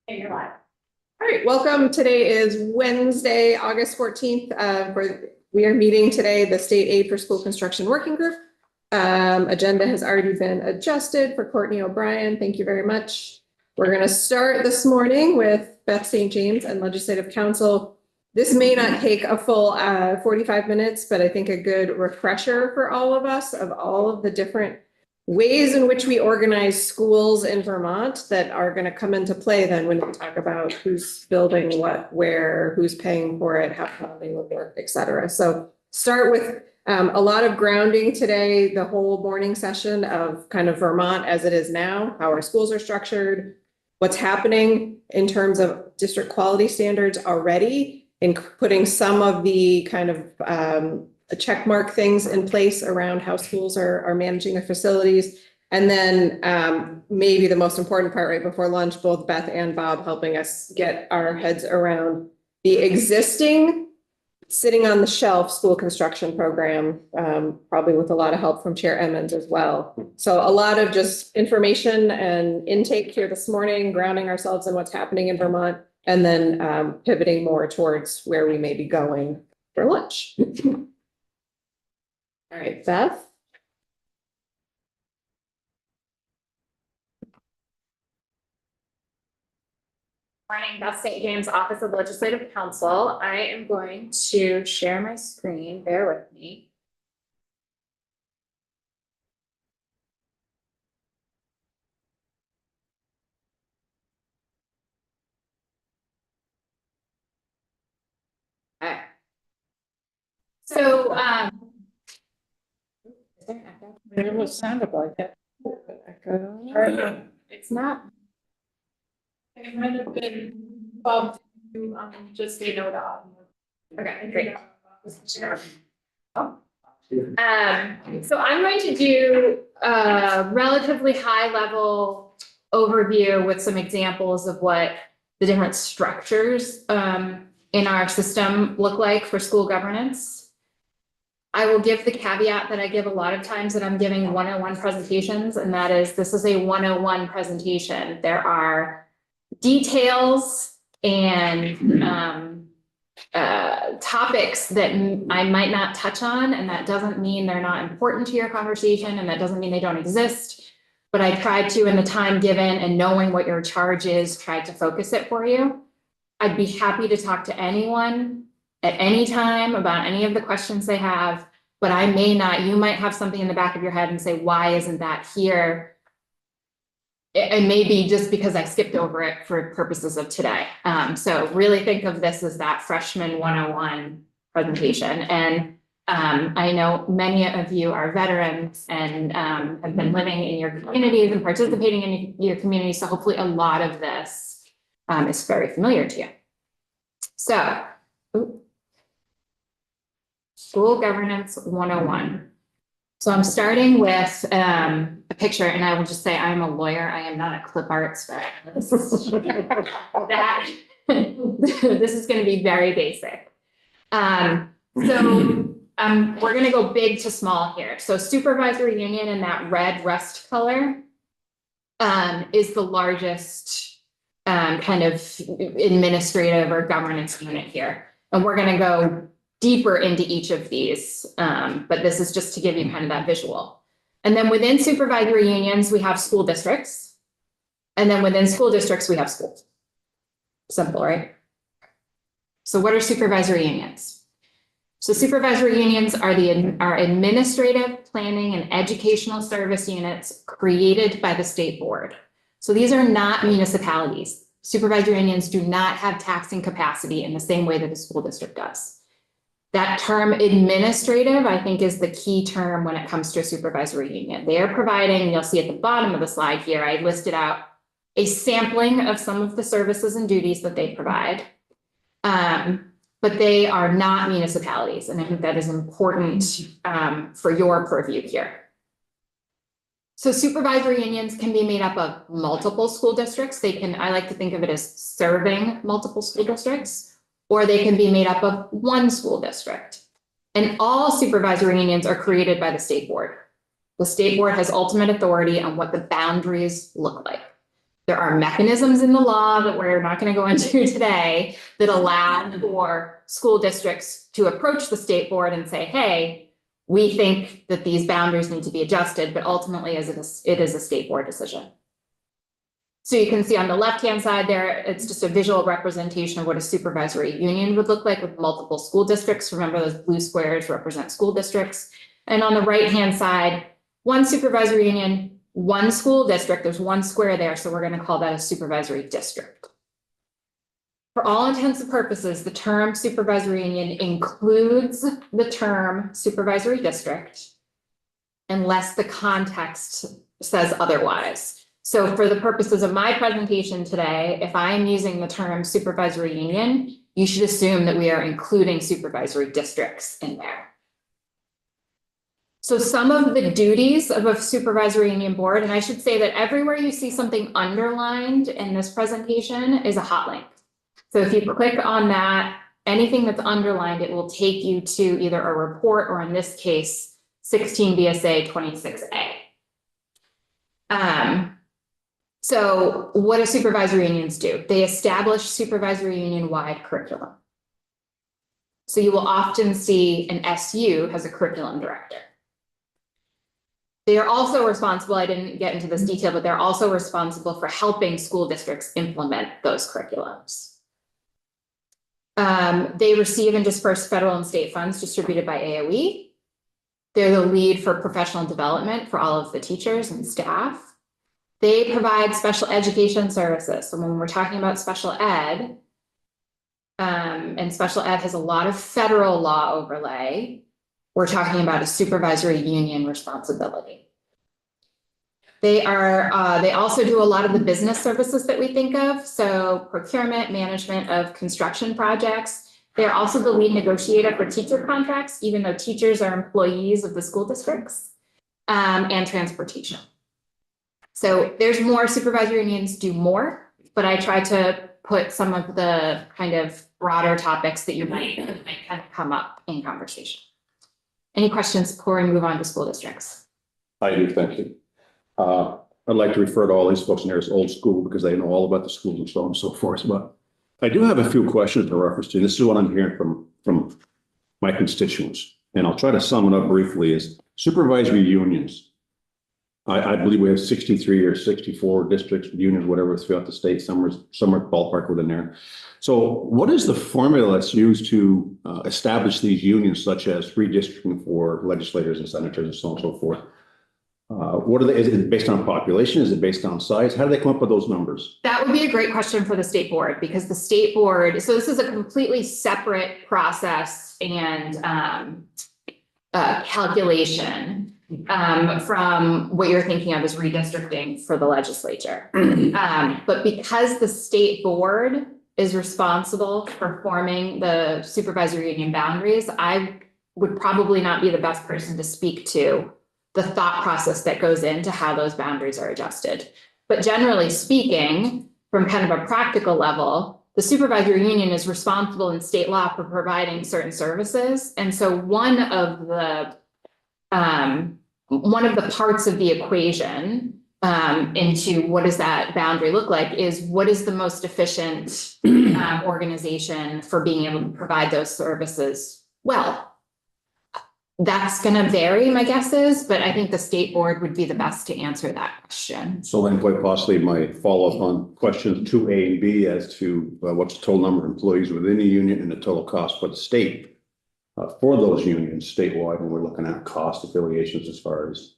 Hey, you're live. All right, welcome. Today is Wednesday, August 14th. We are meeting today, the State Aid for School Construction Working Group. Agenda has already been adjusted for Courtney O'Brien. Thank you very much. We're going to start this morning with Beth St. James and Legislative Council. This may not take a full 45 minutes, but I think a good refresher for all of us of all of the different ways in which we organize schools in Vermont that are going to come into play then when we talk about who's building what, where, who's paying for it, how funding would work, et cetera. So start with a lot of grounding today, the whole morning session of kind of Vermont as it is now, how our schools are structured, what's happening in terms of district quality standards already, in putting some of the kind of check mark things in place around how schools are managing their facilities. And then maybe the most important part right before lunch, both Beth and Bob helping us get our heads around the existing sitting on the shelf school construction program, probably with a lot of help from Chair Emmons as well. So a lot of just information and intake here this morning, grounding ourselves in what's happening in Vermont, and then pivoting more towards where we may be going for lunch. All right, Beth. Morning, Beth St. James, Office of Legislative Counsel. I am going to share my screen. Bear with me. Okay. So, is there an echo? It was sounded like it. It's not. It might have been bumped to just a note off. Okay, great. So I'm going to do a relatively high level overview with some examples of what the different structures in our system look like for school governance. I will give the caveat that I give a lot of times that I'm giving 101 presentations, and that is this is a 101 presentation. There are details and topics that I might not touch on, and that doesn't mean they're not important to your conversation, and that doesn't mean they don't exist. But I tried to, in the time given and knowing what your charge is, try to focus it for you. I'd be happy to talk to anyone at any time about any of the questions they have, but I may not. You might have something in the back of your head and say, why isn't that here? And maybe just because I skipped over it for purposes of today. So really think of this as that freshman 101 presentation. And I know many of you are veterans and have been living in your communities and participating in your community. So hopefully a lot of this is very familiar to you. So, School Governance 101. So I'm starting with a picture, and I will just say I'm a lawyer. I am not a clip art specialist. This is going to be very basic. We're going to go big to small here. So supervisory union in that red rust color is the largest kind of administrative or governance unit here. And we're going to go deeper into each of these, but this is just to give you kind of that visual. And then within supervisory unions, we have school districts. And then within school districts, we have schools. Simple, right? So what are supervisory unions? So supervisory unions are administrative, planning, and educational service units created by the state board. So these are not municipalities. Supervisory unions do not have taxing capacity in the same way that a school district does. That term administrative, I think, is the key term when it comes to a supervisory union. They are providing, you'll see at the bottom of the slide here, I listed out a sampling of some of the services and duties that they provide. But they are not municipalities. And I think that is important for your purview here. So supervisory unions can be made up of multiple school districts. I like to think of it as serving multiple school districts. Or they can be made up of one school district. And all supervisory unions are created by the state board. The state board has ultimate authority on what the boundaries look like. There are mechanisms in the law that we're not going to go into today that allow for school districts to approach the state board and say, hey, we think that these boundaries need to be adjusted, but ultimately it is a state board decision. So you can see on the left-hand side there, it's just a visual representation of what a supervisory union would look like with multiple school districts. Remember, those blue squares represent school districts. And on the right-hand side, one supervisory union, one school district, there's one square there, so we're going to call that a supervisory district. For all intents and purposes, the term supervisory union includes the term supervisory district unless the context says otherwise. So for the purposes of my presentation today, if I'm using the term supervisory union, you should assume that we are including supervisory districts in there. So some of the duties of a supervisory union board, and I should say that everywhere you see something underlined in this presentation is a hot link. So if you click on that, anything that's underlined, it will take you to either a report or in this case, 16 VSA 26A. So what do supervisory unions do? They establish supervisory union-wide curriculum. So you will often see an SU has a curriculum director. They are also responsible, I didn't get into this detail, but they're also responsible for helping school districts implement those curriculums. They receive and disperse federal and state funds distributed by AOE. They're the lead for professional development for all of the teachers and staff. They provide special education services. So when we're talking about special ed, and special ed has a lot of federal law overlay, we're talking about a supervisory union responsibility. They also do a lot of the business services that we think of. So procurement, management of construction projects. They're also the lead negotiator for teacher contracts, even though teachers are employees of the school districts, and transportation. So there's more. Supervisory unions do more, but I try to put some of the kind of broader topics that you might kind of come up in conversation. Any questions before we move on to school districts? I do, thank you. I'd like to refer to all these folks in there as old school because they know all about the schools and so on and so forth. But I do have a few questions in reference to, this is what I'm hearing from my constituents. And I'll try to sum it up briefly is supervisory unions. I believe we have 63 or 64 districts, unions, whatever, throughout the state, somewhere ballpark within there. So what is the formula that's used to establish these unions, such as redistricting for legislators and senators and so on and so forth? What are they, is it based on population? Is it based on size? How do they come up with those numbers? That would be a great question for the state board, because the state board, so this is a completely separate process and calculation from what you're thinking of as redistricting for the legislature. But because the state board is responsible for forming the supervisory union boundaries, I would probably not be the best person to speak to the thought process that goes into how those boundaries are adjusted. But generally speaking, from kind of a practical level, the supervisory union is responsible in state law for providing certain services. And so one of the parts of the equation into what does that boundary look like is what is the most efficient organization for being able to provide those services well. That's going to vary, my guess is, but I think the state board would be the best to answer that question. So then quite possibly my follow-up on questions 2A and B as to what's the total number of employees within the union and the total cost for the state for those unions statewide when we're looking at cost affiliations as far as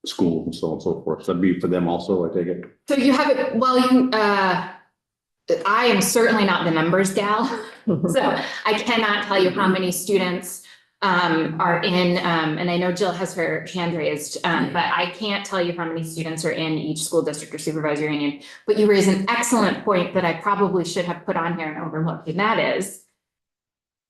schools and so on and so forth. So that'd be for them also, I take it. So you have it, well, I am certainly not the numbers gal. So I cannot tell you how many students are in, and I know Jill has her hand raised, but I can't tell you how many students are in each school district or supervisory union. But you raise an excellent point that I probably should have put on here and overlooked, and that is,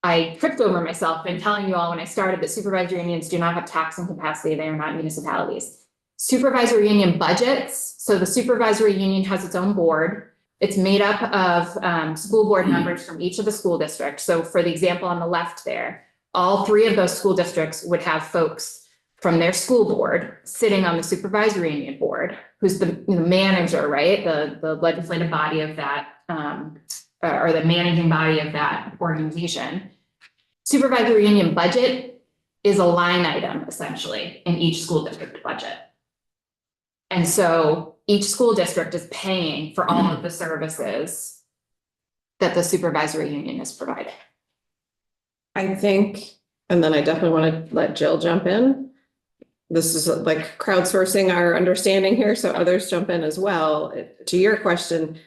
I tripped over myself in telling you all when I started that supervisory unions do not have taxing capacity. They are not municipalities. Supervisory union budgets. So the supervisory union has its own board. It's made up of school board members from each of the school districts. So for the example on the left there, all three of those school districts would have folks from their school board, sitting on the supervisory union board, who's the manager, right? The legislative body of that, or the managing body of that organization. Supervisory union budget is a line item essentially in each school district budget. And so each school district is paying for all of the services that the supervisory union is providing. I think, and then I definitely want to let Jill jump in. This is like crowdsourcing our understanding here, so others jump in as well. To your question,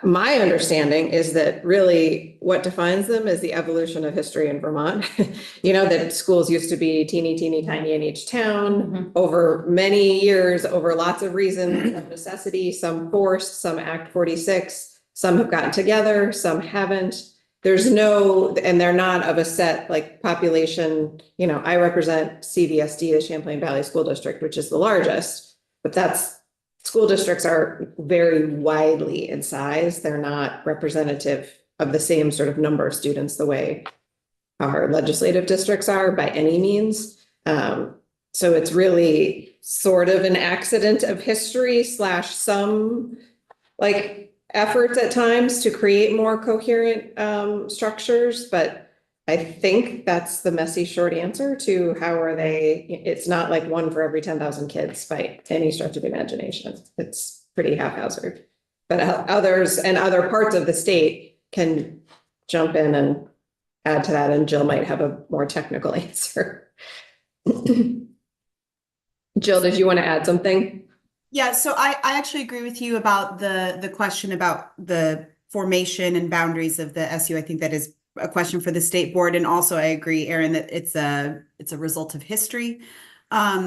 my understanding is that really what defines them is the evolution of history in Vermont. You know, that schools used to be teeny tiny in each town over many years, over lots of reasons of necessity, some forced, some Act 46, some have gotten together, some haven't. There's no, and they're not of a set like population. You know, I represent CVSD, the Champlain Valley School District, which is the largest, but that's, school districts are very widely in size. They're not representative of the same sort of number of students the way our legislative districts are by any means. So it's really sort of an accident of history / some like efforts at times to create more coherent structures, but I think that's the messy short answer to how are they, it's not like one for every 10,000 kids by any stretch of the imagination. It's pretty haphazard. But others and other parts of the state can jump in and add to that, and Jill might have a more technical answer. Jill, did you want to add something? Yeah, so I actually agree with you about the question about the formation and boundaries of the SU. I think that is a question for the state board. And also I agree, Erin, that it's a result of history. Back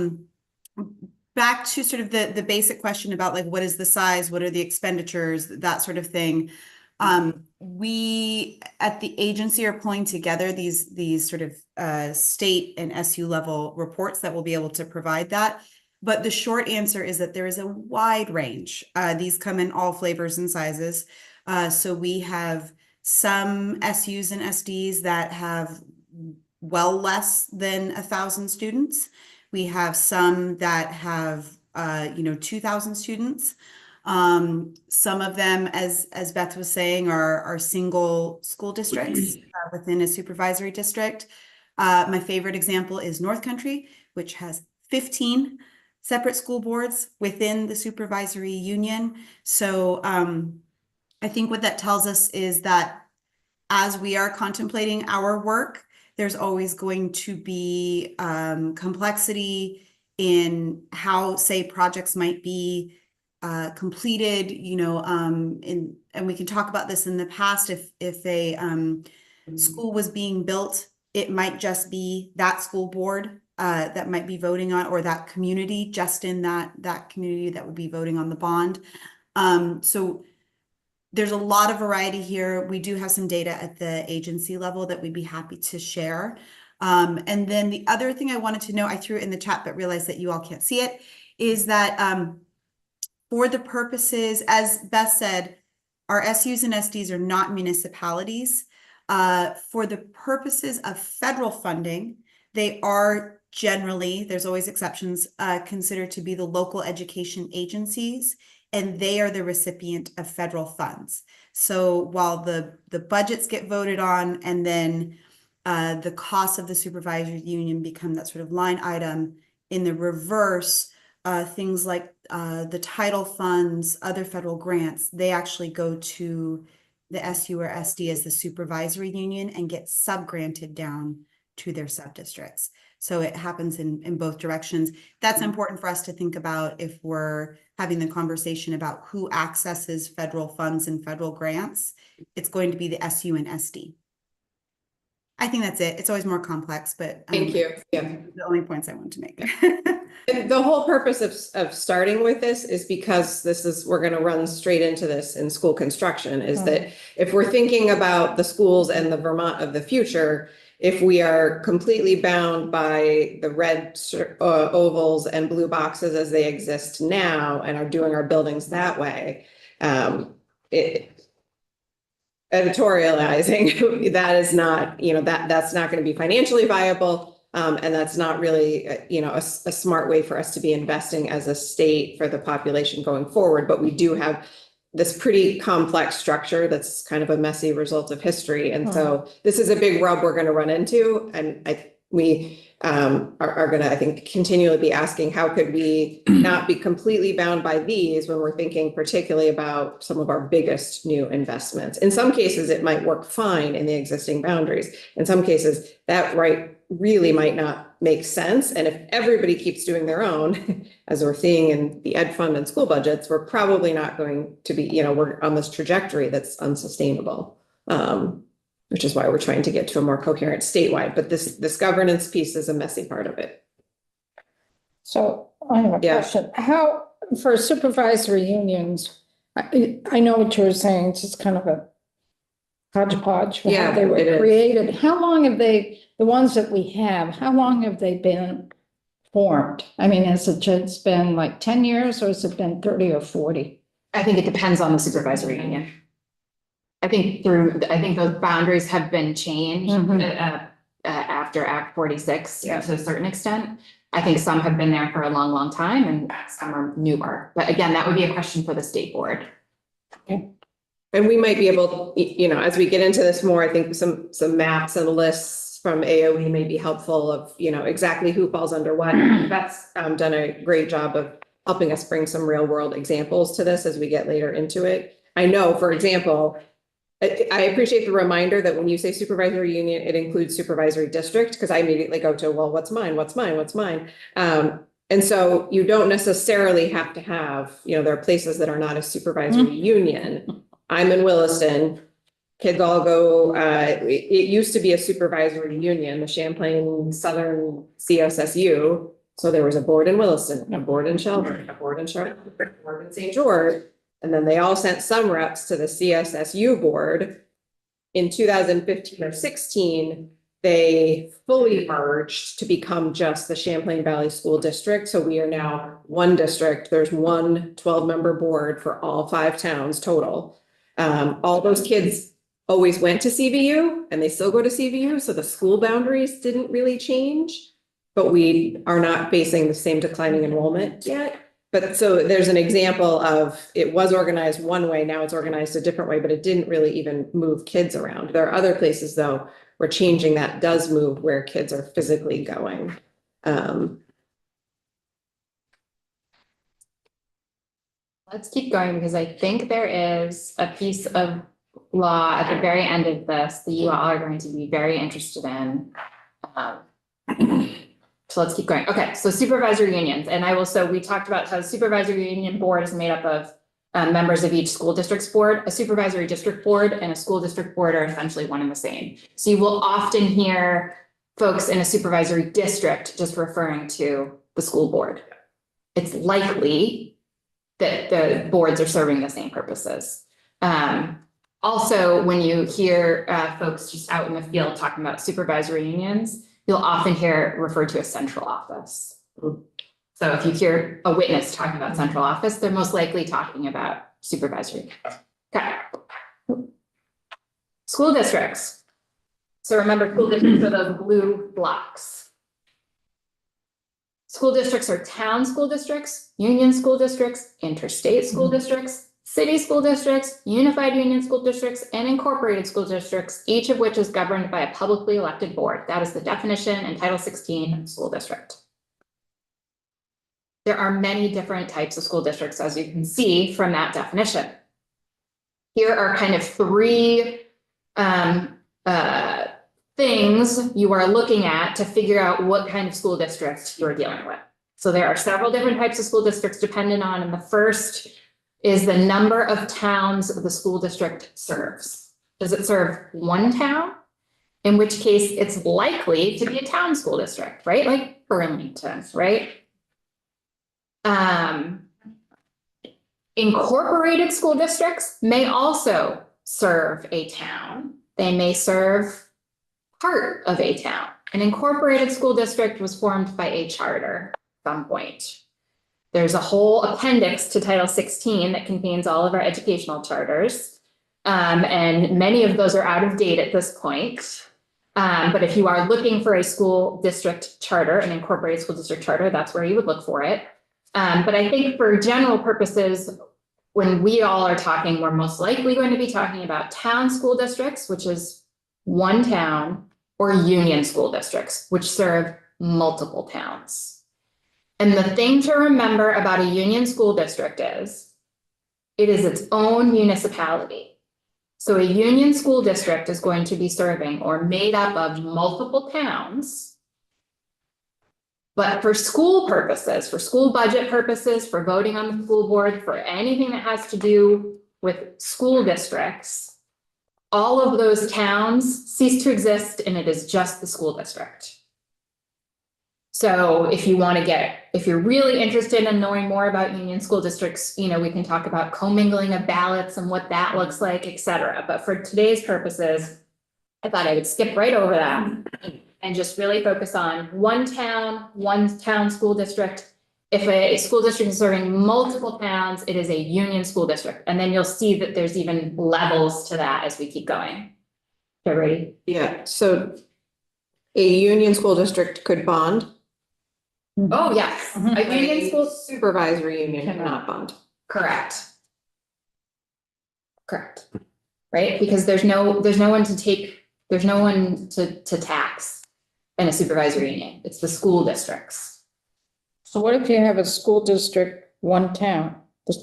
to sort of the basic question about like, what is the size? What are the expenditures? That sort of thing. We at the agency are pulling together these sort of state and SU level reports that will be able to provide that. But the short answer is that there is a wide range. These come in all flavors and sizes. So we have some SUs and SDs that have well less than 1,000 students. We have some that have 2,000 students. Some of them, as Beth was saying, are single school districts within a supervisory district. My favorite example is North Country, which has 15 separate school boards within the supervisory union. So I think what that tells us is that as we are contemplating our work, there's always going to be complexity in how, say, projects might be completed, and we can talk about this in the past. If a school was being built, it might just be that school board that might be voting on, or that community, just in that community that would be voting on the bond. So there's a lot of variety here. We do have some data at the agency level that we'd be happy to share. And then the other thing I wanted to know, I threw it in the chat, but realized that you all can't see it, is that for the purposes, as Beth said, our SUs and SDs are not municipalities. For the purposes of federal funding, they are generally, there's always exceptions, considered to be the local education agencies, and they are the recipient of federal funds. So while the budgets get voted on, and then the costs of the supervisory union become that sort of line item, in the reverse, things like the title funds, other federal grants, they actually go to the SU or SD as the supervisory union and get sub-granted down to their sub-districts. So it happens in both directions. That's important for us to think about if we're having the conversation about who accesses federal funds and federal grants. It's going to be the SU and SD. I think that's it. It's always more complex, but Thank you. Yeah. the only points I want to make. And the whole purpose of starting with this is because we're going to run straight into this in school construction, is that if we're thinking about the schools and the Vermont of the future, if we are completely bound by the red ovals and blue boxes as they exist now and are doing our buildings that way, editorializing, that is not, that's not going to be financially viable. And that's not really, a smart way for us to be investing as a state for the population going forward. But we do have this pretty complex structure that's kind of a messy result of history. And so this is a big rub we're going to run into. And we are going to, I think, continually be asking, how could we not be completely bound by these when we're thinking particularly about some of our biggest new investments? In some cases, it might work fine in the existing boundaries. In some cases, that really might not make sense. And if everybody keeps doing their own, as we're seeing in the ed fund and school budgets, we're probably not going to be, we're on this trajectory that's unsustainable. Which is why we're trying to get to a more coherent statewide, but this governance piece is a messy part of it. So I have a Yeah. question. How, for supervisory unions, I know what you were saying, it's just kind of a hodgepodge for Yeah, how they were it is. created. How long have they, the ones that we have, how long have they been formed? I mean, has it just been like 10 years or has it been 30 or 40? I think it depends on the supervisory union. I think those boundaries have been changed after Act 46 to a certain extent. I think some have been there for a long, long time and some are newer. But again, that would be a question for the state board. And we might be able, as we get into this more, I think some maps and lists from AOE may be helpful of, exactly who falls under what. That's done a great job of helping us bring some real world examples to this as we get later into it. I know, for example, I appreciate the reminder that when you say supervisory union, it includes supervisory district, because I immediately go to, well, what's mine? What's mine? What's mine? And so you don't necessarily have to have, there are places that are not a supervisory union. I'm in Williston. Kids all go, it used to be a supervisory union, the Champlain Southern CSSU. So there was a board in Williston, a board in Shelburne, a board in Charlotte, a board in St. George. And then they all sent some reps to the CSSU board. In 2015 or 16, they fully merged to become just the Champlain Valley School District. So we are now one district. There's one 12-member board for all 5 towns total. All those kids always went to CVU and they still go to CVU. So the school boundaries didn't really change, but we are not facing the same declining enrollment yet. But so there's an example of it was organized one way, now it's organized a different way, but it didn't really even move kids around. There are other places, though, where changing that does move where kids are physically going. Let's keep going because I think there is a piece of law at the very end of this that you all are going to be very interested in. So let's keep going. Okay, so supervisory unions, and we talked about how the supervisory union board is made up of members of each school district's board. A supervisory district board and a school district board are essentially one and the same. So you will often hear folks in a supervisory district just referring to the school board. It's likely that the boards are serving the same purposes. Also, when you hear folks just out in the field talking about supervisory unions, you'll often hear it referred to as central office. So if you hear a witness talking about central office, they're most likely talking about supervisory. Okay. School districts. So remember, school districts are those blue blocks. School districts are town school districts, union school districts, interstate school districts, city school districts, unified union school districts, and incorporated school districts, each of which is governed by a publicly elected board. That is the definition in Title 16 school district. There are many different types of school districts, as you can see from that definition. Here are kind of 3 things you are looking at to figure out what kind of school district you're dealing with. So there are several different types of school districts dependent on, and the first is the number of towns the school district serves. Does it serve one town? In which case it's likely to be a town school district, right? Like Burlington, right? Incorporated school districts may also serve a town. They may serve part of a town. An incorporated school district was formed by a charter at some point. There's a whole appendix to Title 16 that contains all of our educational charters. And many of those are out of date at this point. But if you are looking for a school district charter, an incorporated school district charter, that's where you would look for it. But I think for general purposes, when we all are talking, we're most likely going to be talking about town school districts, which is one town, or union school districts, which serve multiple towns. And the thing to remember about a union school district is it is its own municipality. So a union school district is going to be serving or made up of multiple towns. But for school purposes, for school budget purposes, for voting on the school board, for anything that has to do with school districts, all of those towns cease to exist and it is just the school district. So if you want to if you're really interested in knowing more about union school districts, we can talk about commingling of ballots and what that looks like, et cetera. But for today's purposes, I thought I would skip right over that and just really focus on one town school district. If a school district is serving multiple towns, it is a union school district. And then you'll see that there's even levels to that as we keep going. Okay, ready? Yeah, so a union school district could bond. Oh, yes, Mhm. a union school, Supervisory union cannot bond. correct. Correct. Right, because there's no one to tax in a supervisory union. It's the school districts. So what if you have a school district, one town?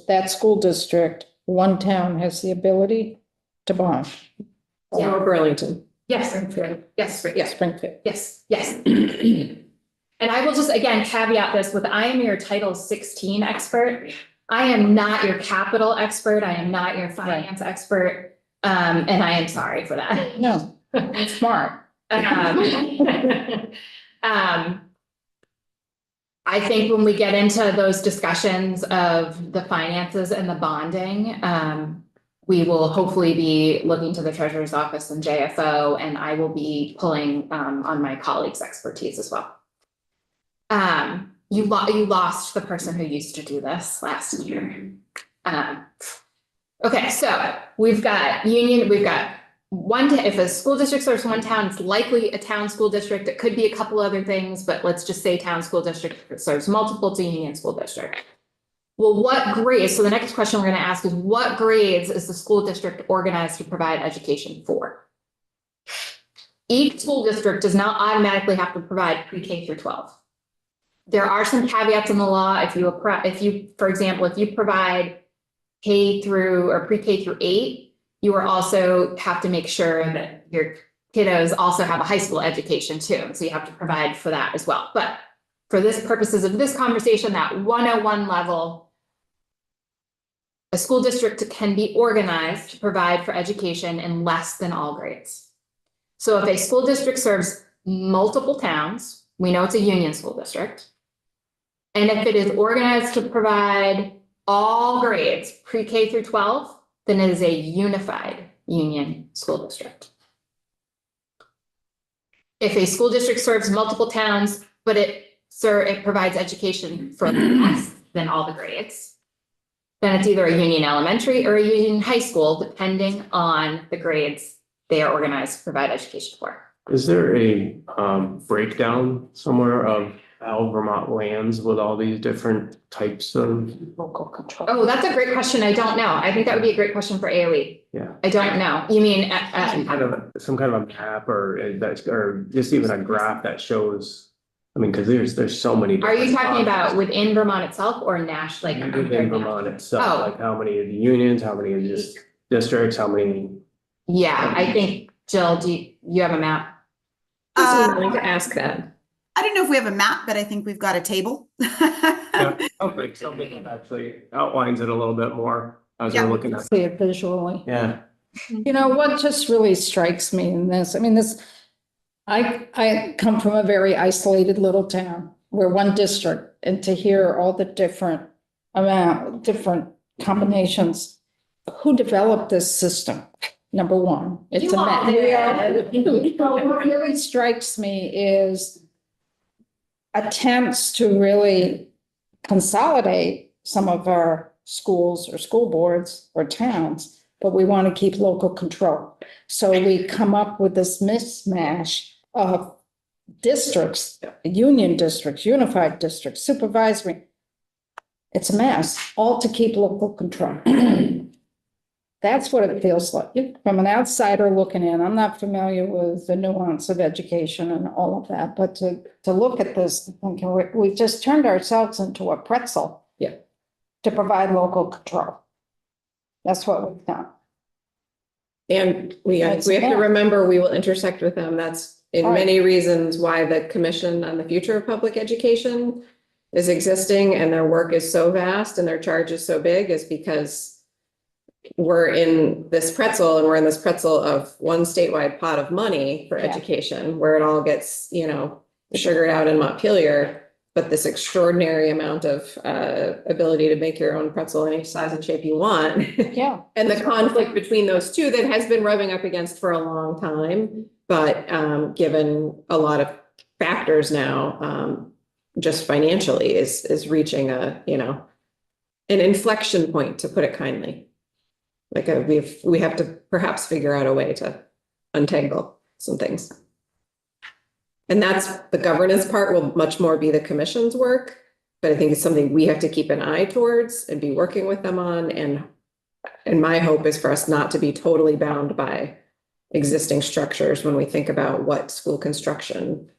That school district, one town has the ability to bond. Yeah. Or Burlington. Yes, yes, Yeah. Springfield. yes, yes. And I will just again caveat this with, I am your Title 16 expert. I am not your capital expert. I am not your finance expert. And I am sorry for that. No, it's smart. I think when we get into those discussions of the finances and the bonding, we will hopefully be looking to the treasurer's office and JFO, and I will be pulling on my colleagues' expertise as well. You lost the person who used to do this last year. Okay, so we've got if a school district serves one town, it's likely a town school district. It could be a couple other things, but let's just say town school district. If it serves multiple, it's a union school district. Well, what grades? So the next question we're going to ask is, what grades is the school district organized to provide education for? Each school district does not automatically have to provide pre-K through 12. There are some caveats in the law. If you, for example, if you provide K through or pre-K through 8, you are also have to make sure that your kiddos also have a high school education too. So you have to provide for that as well. But for this purposes of this conversation, that 101 level, a school district can be organized to provide for education in less than all grades. So if a school district serves multiple towns, we know it's a union school district. And if it is organized to provide all grades, pre-K through 12, then it is a unified union school district. If a school district serves multiple towns, but it provides education for less than all the grades, then it's either a union elementary or a union high school, depending on the grades they are organized to provide education for. Is there a breakdown somewhere of how Vermont lands with all these different types of? Local control. Oh, that's a great question. I don't know. I think that would be a great question for AOE. Yeah. I don't know. You mean, Some kind of a map or just even a graph that shows, I mean, because there's so many. are you different talking about options. within Vermont itself or nationally? Within Vermont itself, Oh. like how many of the unions, how many of just districts, how many? Yeah, I think, Jill, do you have a map? I was going to ask that. I don't know if we have a map, but I think we've got a table. Okay, something that actually outlines it a little bit more as Yeah. we're looking at. See it visually. Yeah. You know, what just really strikes me in this, I mean, I come from a very isolated little town. We're one district, and to hear all the different combinations. Who developed this system? Number one, it's You a all mess. did. What really strikes me is attempts to really consolidate some of our schools or school boards or towns but we want to keep local control. So we come up with this mismatch of districts, union districts, unified districts, supervisory. It's a mess, all to keep local control. That's what it feels like from an outsider looking in. I'm not familiar with the nuance of education and all of that, but to look at this, thinking we've just turned ourselves into a pretzel. Yeah. To provide local control. That's what we've done. And we have That's to bad. remember, we will intersect with them. That's in Right. many reasons why the Commission on the Future of Public Education is existing, and their work is so vast and their charge is so big, is because we're in this pretzel, and we're in this pretzel of one statewide pot of money for Yeah. education, where it all gets, sugared out in Montpelier. But this extraordinary amount of ability to make your own pretzel any size and shape you want. Yeah. And the conflict between those two that has been rubbing up against for a long time, but given a lot of factors now, just financially is reaching an inflection point, to put it kindly. Like we have to perhaps figure out a way to untangle some things. And that's the governance part will much more be the commission's work, but I think it's something we have to keep an eye towards and be working with them on. And my hope is for us not to be totally bound by existing structures when we think about what school construction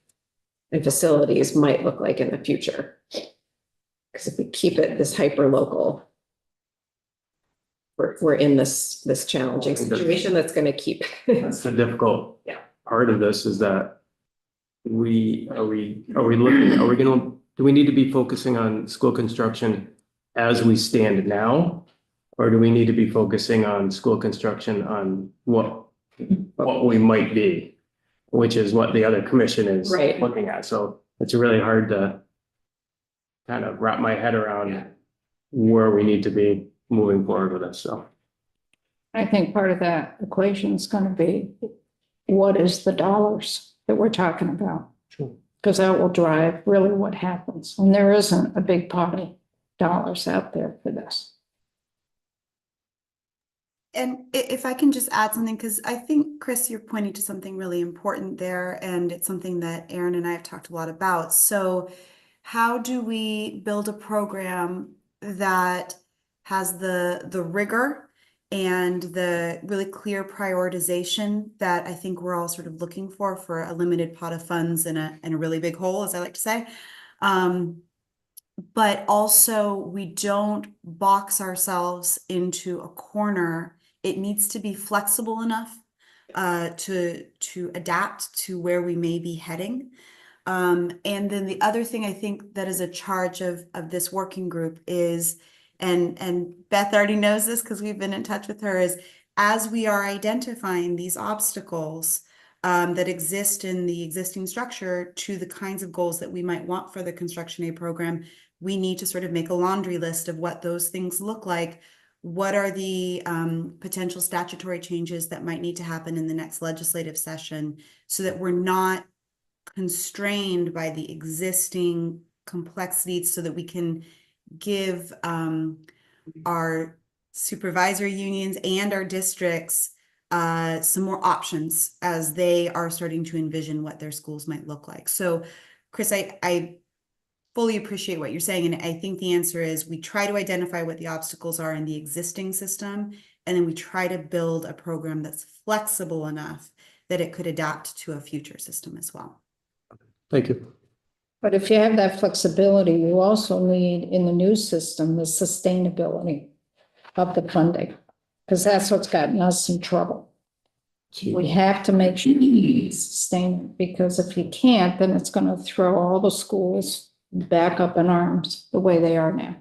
and facilities might look like in the future. Because if we keep it this hyper local, we're in this challenging situation that's going to keep. That's the difficult Yeah. part of this, is that are we do we need to be focusing on school construction as we stand now? Or do we need to be focusing on school construction on what we might be, which is what the other commission is Right. looking at. So it's really hard to kind of wrap my head around where we need to be moving forward with this, so. I think part of that equation is going to be, what is the dollars that we're talking about? Sure. Because that will drive really what happens. And there isn't a big pot of dollars out there for this. And if I can just add something, because I think, Chris, you're pointing to something really important there, and it's something that Aaron and I have talked a lot about. So how do we build a program that has the rigor and the really clear prioritization that I think we're all sort of looking for a limited pot of funds in a really big hole, as I like to say. But also we don't box ourselves into a corner. It needs to be flexible enough to adapt to where we may be heading. And then the other thing I think that is a charge of this working group is, and Beth already knows this because we've been in touch with her, is as we are identifying these obstacles that exist in the existing structure to the kinds of goals that we might want for the construction aid program, we need to sort of make a laundry list of what those things look like. What are the potential statutory changes that might need to happen in the next legislative session, so that we're not constrained by the existing complexities, so that we can give our supervisory unions and our districts some more options as they are starting to envision what their schools might look like. So, Chris, I fully appreciate what you're saying. And I think the answer is we try to identify what the obstacles are in the existing system, and then we try to build a program that's flexible enough that it could adapt to a future system as well. Thank you. But if you have that flexibility, you also need in the new system, the sustainability of the funding, because that's what's gotten us in trouble. We have to make sure you sustain it, because if you can't, then it's going to throw all the schools back up in arms the way they are now.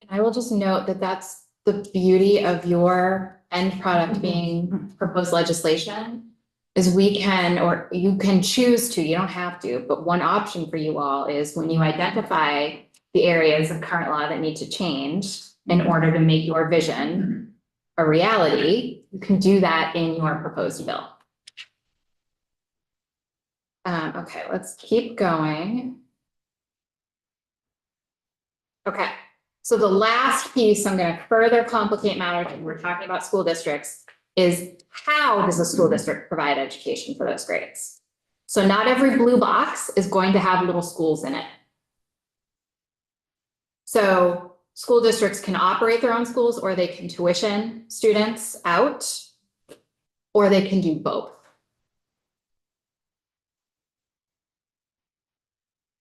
And I will just note that that's the beauty of your end product being proposed legislation, is we can, or you can choose to, you don't have to, but one option for you all is when you identify the areas of current law that need to change in order to make your vision a reality, you can do that in your proposed bill. Okay, let's keep going. Okay, So the last piece, I'm gonna further complicate matters when we're talking about school districts, is how does a school district provide education for those grades? So not every blue box is going to have little schools in it. So school districts can operate their own schools, or they can tuition students out, or they can do both.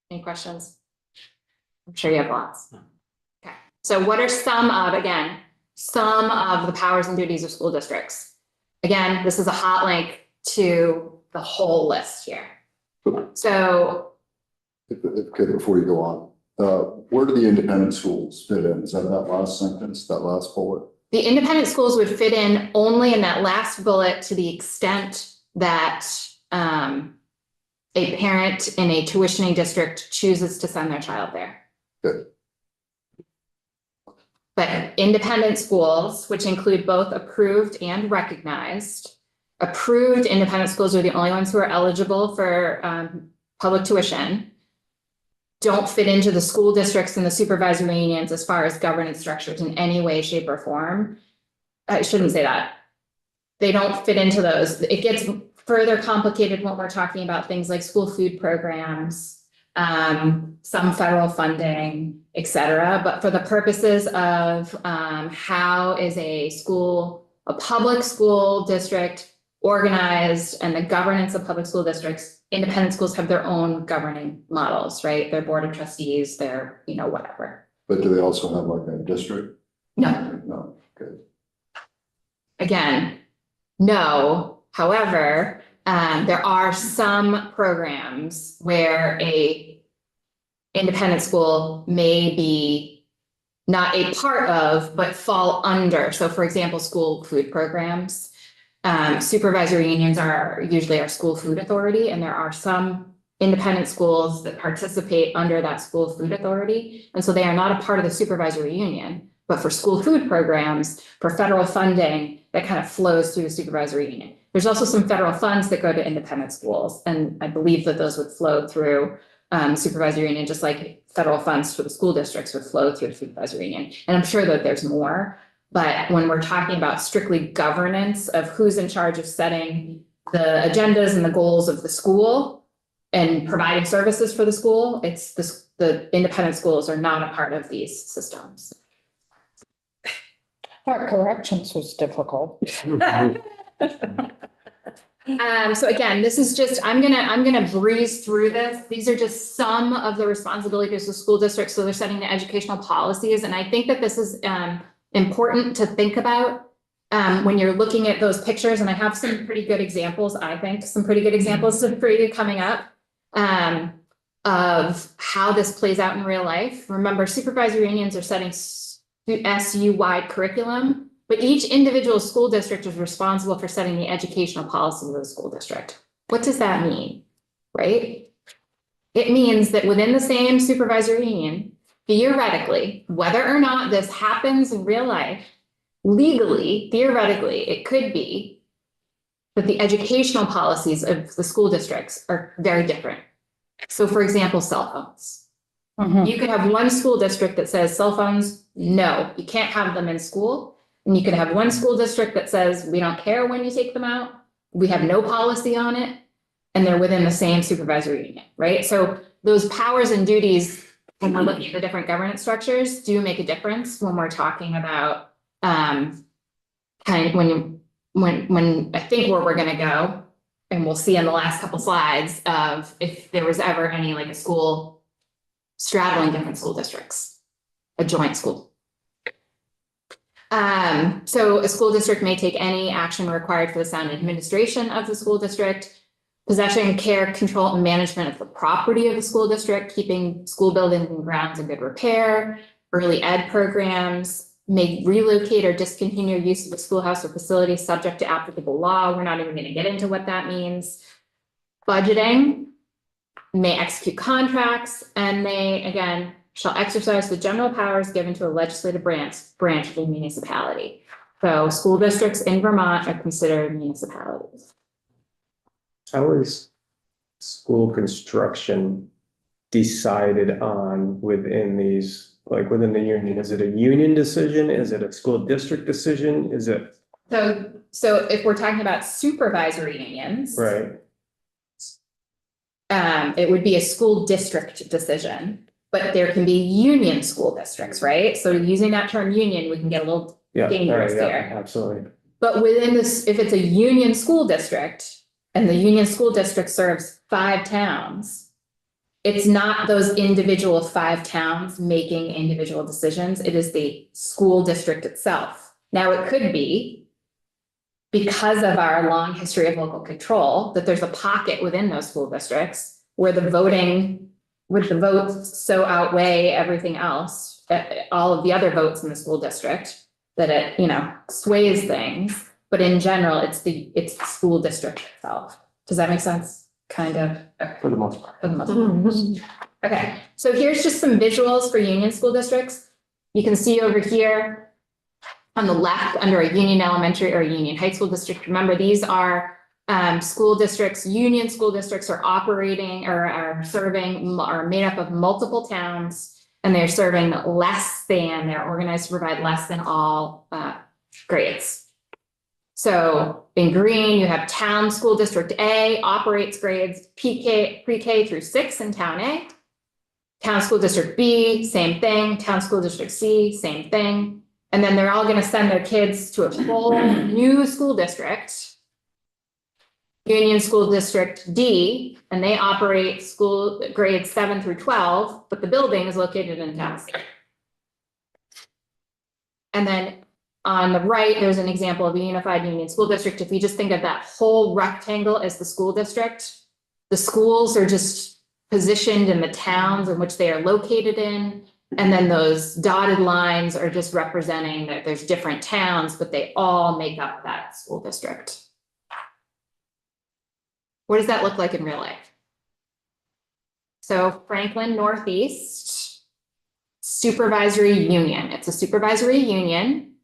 Any questions? I'm sure you have lots. Okay, so what are some of the powers and duties of school districts? Again, this is a hot link to the whole list here. So Okay, before you go on, where do the independent schools fit in? Is that last sentence, that last bullet? the independent schools would fit in only in that last bullet to the extent that a parent in a tuitioning district chooses to send their child there. Good. But independent schools, which include both approved and recognized, approved independent schools are the only ones who are eligible for public tuition, don't fit into the school districts and the supervisory unions as far as governance structures in any way, shape, or form. I shouldn't say that. They don't fit into those. It gets further complicated when we're talking about things like school food programs, some federal funding, et cetera. But for the purposes of how is a public school district organized and the governance of public school districts, independent schools have their own governing models, right? Their board of trustees, their, whatever. But do they also have like a district? No, No, good. again, no. However, there are some programs where a independent school may be not a part of, but fall under. So for example, school food programs. Supervisory unions are usually our school food authority, and there are some independent schools that participate under that school food authority. And so they are not a part of the supervisory union, but for school food programs, for federal funding, that kind of flows through the supervisory union. There's also some federal funds that go to independent schools, and I believe that those would flow through supervisory union, just like federal funds for the school districts would flow through the supervisory union. And I'm sure that there's more. But when we're talking about strictly governance of who's in charge of setting the agendas and the goals of the school and providing services for the school, it's the independent schools are not a part of these systems. Thought corrections was difficult. So again, this is just, I'm gonna breeze through this. These are just some of the responsibilities of school districts. So they're setting the educational policies. And I think that this is important to think about when you're looking at those pictures. And I have some pretty good examples, for you coming up of how this plays out in real life. Remember, supervisory unions are setting SU-wide curriculum, but each individual school district is responsible for setting the educational policy of the school district. What does that mean, right? It means that within the same supervisory union, theoretically, whether or not this happens in real life, legally, theoretically, it could be that the educational policies of the school districts are very different. So for example, cell phones. Mhm. You could have one school district that says cell phones, no, you can't have them in school. And you could have one school district that says, we don't care when you take them out. We have no policy on it. And they're within the same supervisory union, right? So those powers and duties, when we're looking at the different governance structures, do make a difference when we're talking about kind of when I think where we're gonna go, and we'll see in the last couple slides of if there was ever any like a school straddling different school districts, a joint school. So a school district may take any action required for the sound administration of the school district, possession, care, control, and management of the property of the school district, keeping school buildings and grounds in good repair, early ed programs, may relocate or discontinue use of the schoolhouse or facility subject to applicable law. We're not even going to get into what that means. Budgeting, may execute contracts, and may, again, shall exercise the general powers given to a legislative branch of the municipality. So school districts in Vermont are considered municipalities. How is school construction decided on within these, like within the union? Is it a union decision? Is it a school district decision? Is it, So if we're talking about supervisory unions. right? It would be a school district decision, but there can be union school districts, right? So using that term union, we can get a little Yeah, all right, dangerous yeah, here. absolutely. But within this, if it's a union school district and the union school district serves 5 towns, it's not those individual 5 towns making individual decisions. It is the school district itself. Now, it could be because of our long history of local control, that there's a pocket within those school districts where the voting, with the votes so outweigh everything else, all of the other votes in the school district, that it, sways things. But in general, it's the school district itself. Does that make sense? Kind of. For the most part. For the most part. Okay, so here's just some visuals for union school districts. You can see over here on the left, under a union elementary or a union high school district. Remember, these are school districts, union school districts are operating or are serving, are made up of multiple towns, and they're serving less than, they're organized to provide less than all grades. So in green, you have town school district A operates grades pre-K through 6 in town A. Town school district B, same thing. Town school district C, same thing. And then they're all going to send their kids to a whole new school district, Union School District D, and they operate school grades 7 through 12, but the building is located in town C. And then on the right, there's an example of a unified union school district. If you just think of that whole rectangle as the school district, the schools are just positioned in the towns in which they are located in. And then those dotted lines are just representing that there's different towns, but they all make up that school district. What does that look like in real life? So Franklin Northeast Supervisory Union. It's a supervisory union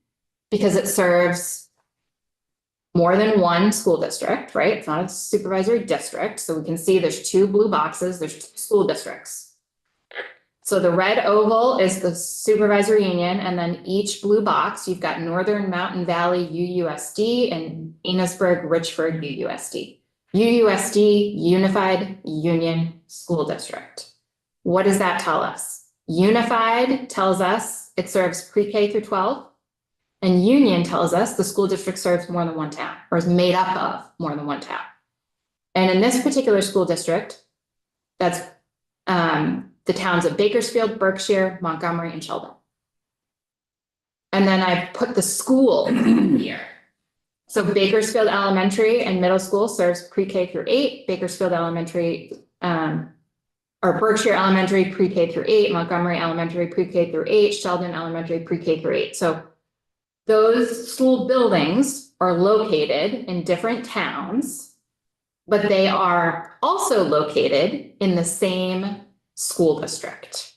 because it serves more than one school district, right? It's not a supervisory district. So we can see there's 2 blue boxes, there's 2 school districts. So the red oval is the supervisory union, and then each blue box, you've got Northern Mountain Valley UUSD and Enosburg Richford UUSD. UUSD, Unified Union School District. What does that tell us? Unified tells us it serves pre-K through 12, and Union tells us the school district serves more than one town, or is made up of more than one town. And in this particular school district, that's the towns of Bakersfield, Berkshire, Montgomery, and Sheldon. And then I put the school here. So Bakersfield Elementary and Middle School serves pre-K through 8, Bakersfield Elementary, or Berkshire Elementary pre-K through 8, Montgomery Elementary pre-K through 8, Sheldon Elementary pre-K through 8. So those school buildings are located in different towns, but they are also located in the same school district.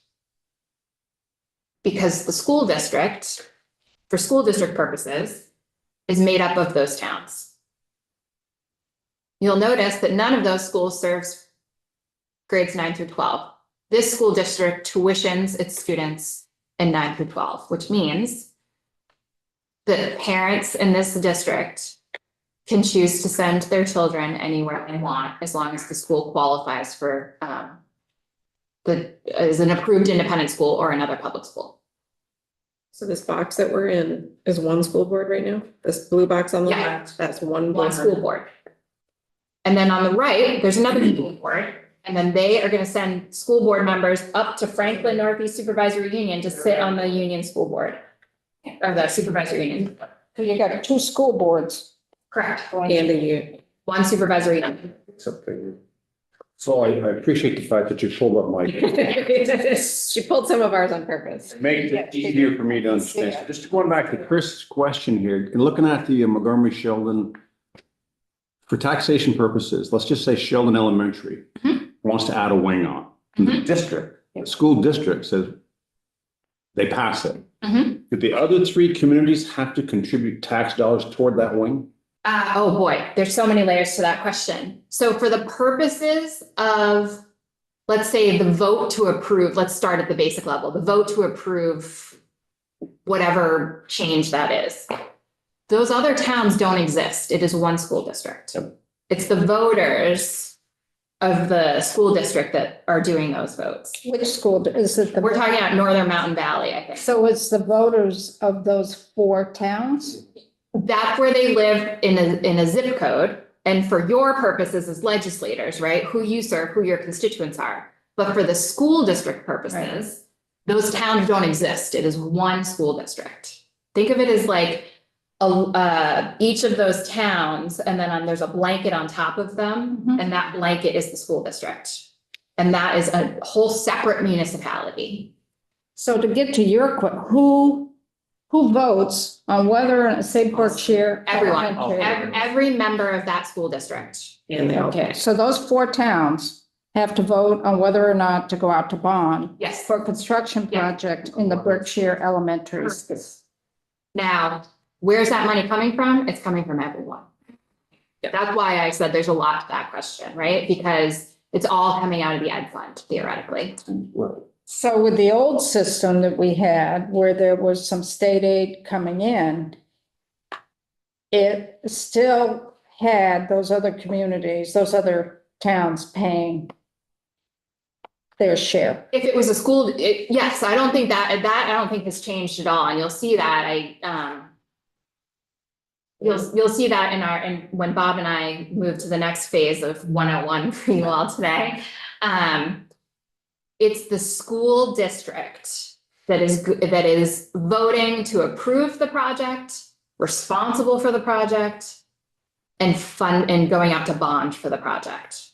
Because the school district, for school district purposes, is made up of those towns. You'll notice that none of those schools serves grades 9 through 12. This school district tuitions its students in 9 through 12, which means that parents in this district can choose to send their children anywhere they want, as long as the school qualifies for as an approved independent school or another public school. So this box that we're in is one school board right now? This blue box on the Yeah. left, that's one One board. school board. And then on the right, there's another school board, and then they are gonna send school board members up to Franklin Northeast Supervisory Union to sit on the union school board. Or the supervisory union. So you got 2 school boards. Correct. And a One supervisory union. Something. So I appreciate the fact that you pulled up my, She pulled some of ours on purpose. make it easier for me to understand. So just going back to Chris's question here, and looking at the Montgomery Sheldon, for taxation purposes, let's just say Sheldon Elementary wants to add a wing on. And the district, the school district says they pass it. Mhm. Do the other 3 communities have to contribute tax dollars toward that wing? Oh boy, there's so many layers to that question. So for the purposes of let's say the vote to approve, let's start at the basic level, the vote to approve whatever change that is. Those other towns don't exist. It is one school district. It's the voters of the school district that are doing those votes. Which school is it? We're talking about Northern Mountain Valley, I think. So it's the voters of those 4 towns? That's where they live in a zip code. And for your purposes as legislators, right, who you serve, who your constituents are. But for the school district purposes, those towns don't exist. It is one school district. Think of it as like each of those towns, and then there's a blanket on top of them, Mhm. and that blanket is the school district. And that is a whole separate municipality. So to get to your who votes on whether, say Berkshire? Everyone, Elementary- every member of that school district. Okay, so those 4 towns have to vote on whether or not to go out to bond Yes. for a construction Yeah. project in the Berkshire Elementary School. Now, where's that money coming from? It's coming from everyone. That's why I said there's a lot to that question, right? Because it's all coming out of the ed fund theoretically. So with the old system that we had, where there was some state aid coming in, it still had those other communities, those other towns paying their share. If it was a school, yes, I don't think that I don't think has changed at all. And you'll see that you'll see that in when Bob and I move to the next phase of 101 for you all today. It's the school district that is voting to approve the project, responsible for the project, and going out to bond for the project.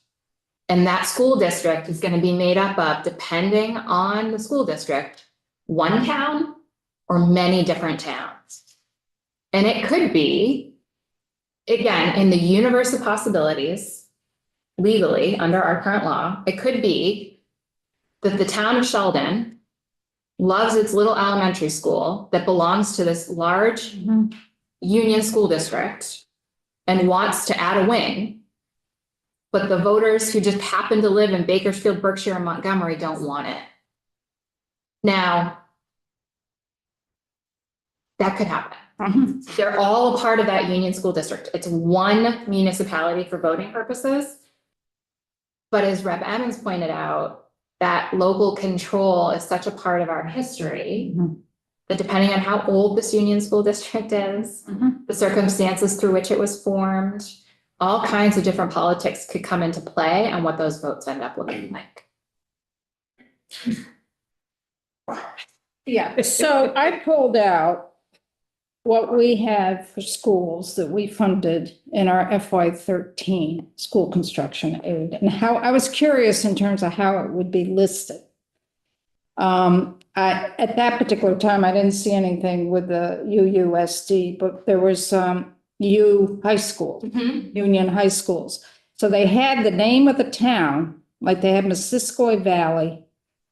And that school district is going to be made up of, depending on the school district, one town or many different towns. And it could be, again, in the universe of possibilities, legally, under our current law, it could be that the town of Sheldon loves its little elementary school that belongs to this large union school district and wants to add a wing. But the voters who just happen to live in Bakersfield, Berkshire, and Montgomery don't want it. Now, that could happen. They're all a part of that union school district. It's one municipality for voting purposes. But as Rep. Emmons pointed out, that local control is such a part of our history that depending on how old this union school district is, the circumstances through which it was formed, all kinds of different politics could come into play and what those votes end up looking like. Yeah, so I pulled out what we had for schools that we funded in our FY13 school construction aid, and how I was curious in terms of how it would be listed. At that particular time, I didn't see anything with the UUSD, but there was high school, Union High Schools. So they had the name of the town, like they had Missisquoi Valley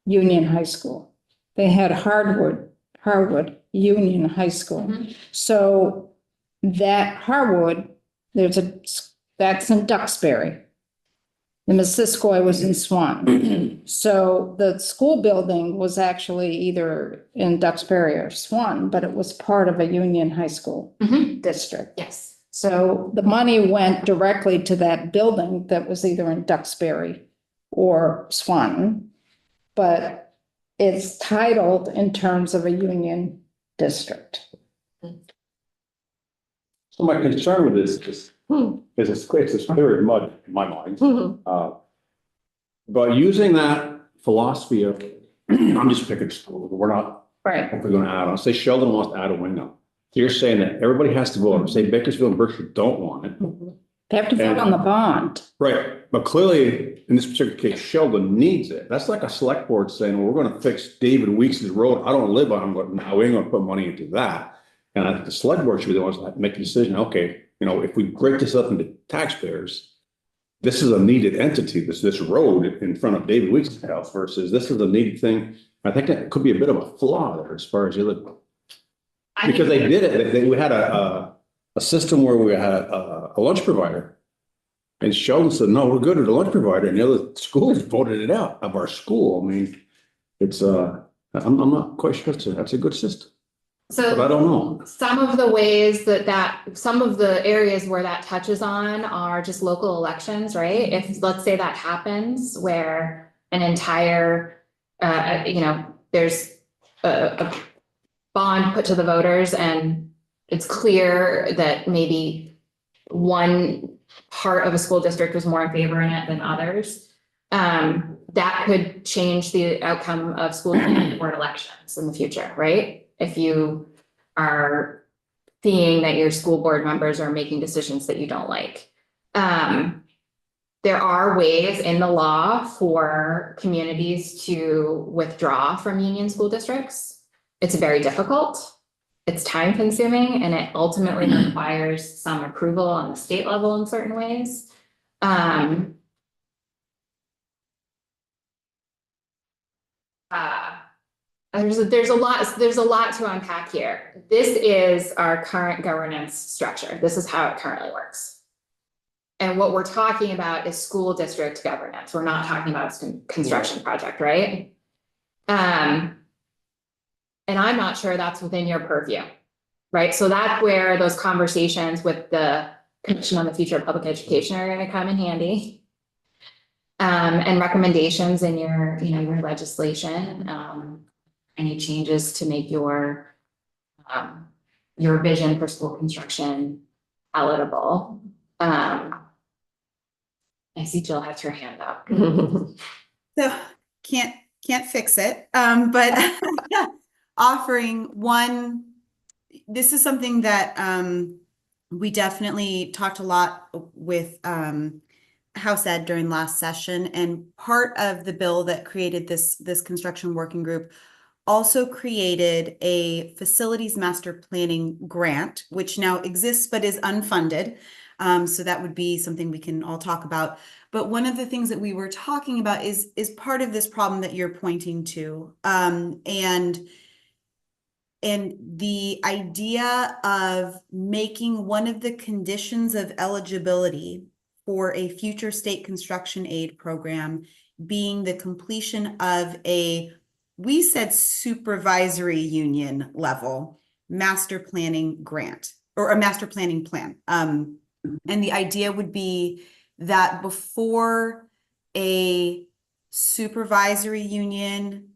Union High School. They had Harwood Union High School. So that Harwood, that's in Duxbury. The Missisquoi was in Swan. So the school building was actually either in Duxbury or Swan, but it was part of a Union High School district. Yes. So the money went directly to that building that was either in Duxbury or Swanton, but it's titled in terms of a union district. So my concern with this is it's clear mud in my mind. But using that philosophy of, I'm just picking school, we're not, Right. if we're gonna add on, say Sheldon wants to add a window. You're saying that everybody has to vote, say Bakersfield and Berkshire don't want it. They have to vote on the bond. Right, but clearly, in this particular case, Sheldon needs it. That's like a select board saying, well, we're gonna fix David Weeks' road. I don't live on it, but now we ain't gonna put money into that. And I think the select board should be the ones that make the decision, okay, if we break this up into taxpayers, this is a needed entity, this road in front of David Weeks' house versus this is a needed thing. I think that could be a bit of a flaw there as far as you look. Because they did it, we had a system where we had a lunch provider. And Sheldon said, no, we're good at the lunch provider, and the other schools voted it out of our school. I mean, it's, I'm not quite sure, that's a good system, but I So don't know. some of the ways some of the areas where that touches on are just local elections, right? If, let's say that happens where an entire, there's a bond put to the voters and it's clear that maybe one part of a school district was more in favor in it than others. That could change the outcome of school board elections in the future, right? If you are seeing that your school board members are making decisions that you don't like. There are ways in the law for communities to withdraw from union school districts. It's very difficult. It's time consuming and it ultimately requires some approval on the state level in certain ways. There's a lot to unpack here. This is our current governance structure. This is how it currently works. And what we're talking about is school district governance. We're not talking about a construction project, right? And I'm not sure that's within your purview, right? So that's where those conversations with the Commission on the Future of Public Education are going to come in handy. And recommendations in your legislation, any changes to make your vision for school construction palatable. I see Jill has her hand up. So can't fix it, but offering one, this is something that we definitely talked a lot with House Ed during last session, and part of the bill that created this construction working group also created a facilities master planning grant, which now exists but is unfunded. So that would be something we can all talk about. But one of the things that we were talking about is part of this problem that you're pointing to. And the idea of making one of the conditions of eligibility for a future state construction aid program being the completion of we said supervisory union level master planning grant or a master planning plan. And the idea would be that before a supervisory union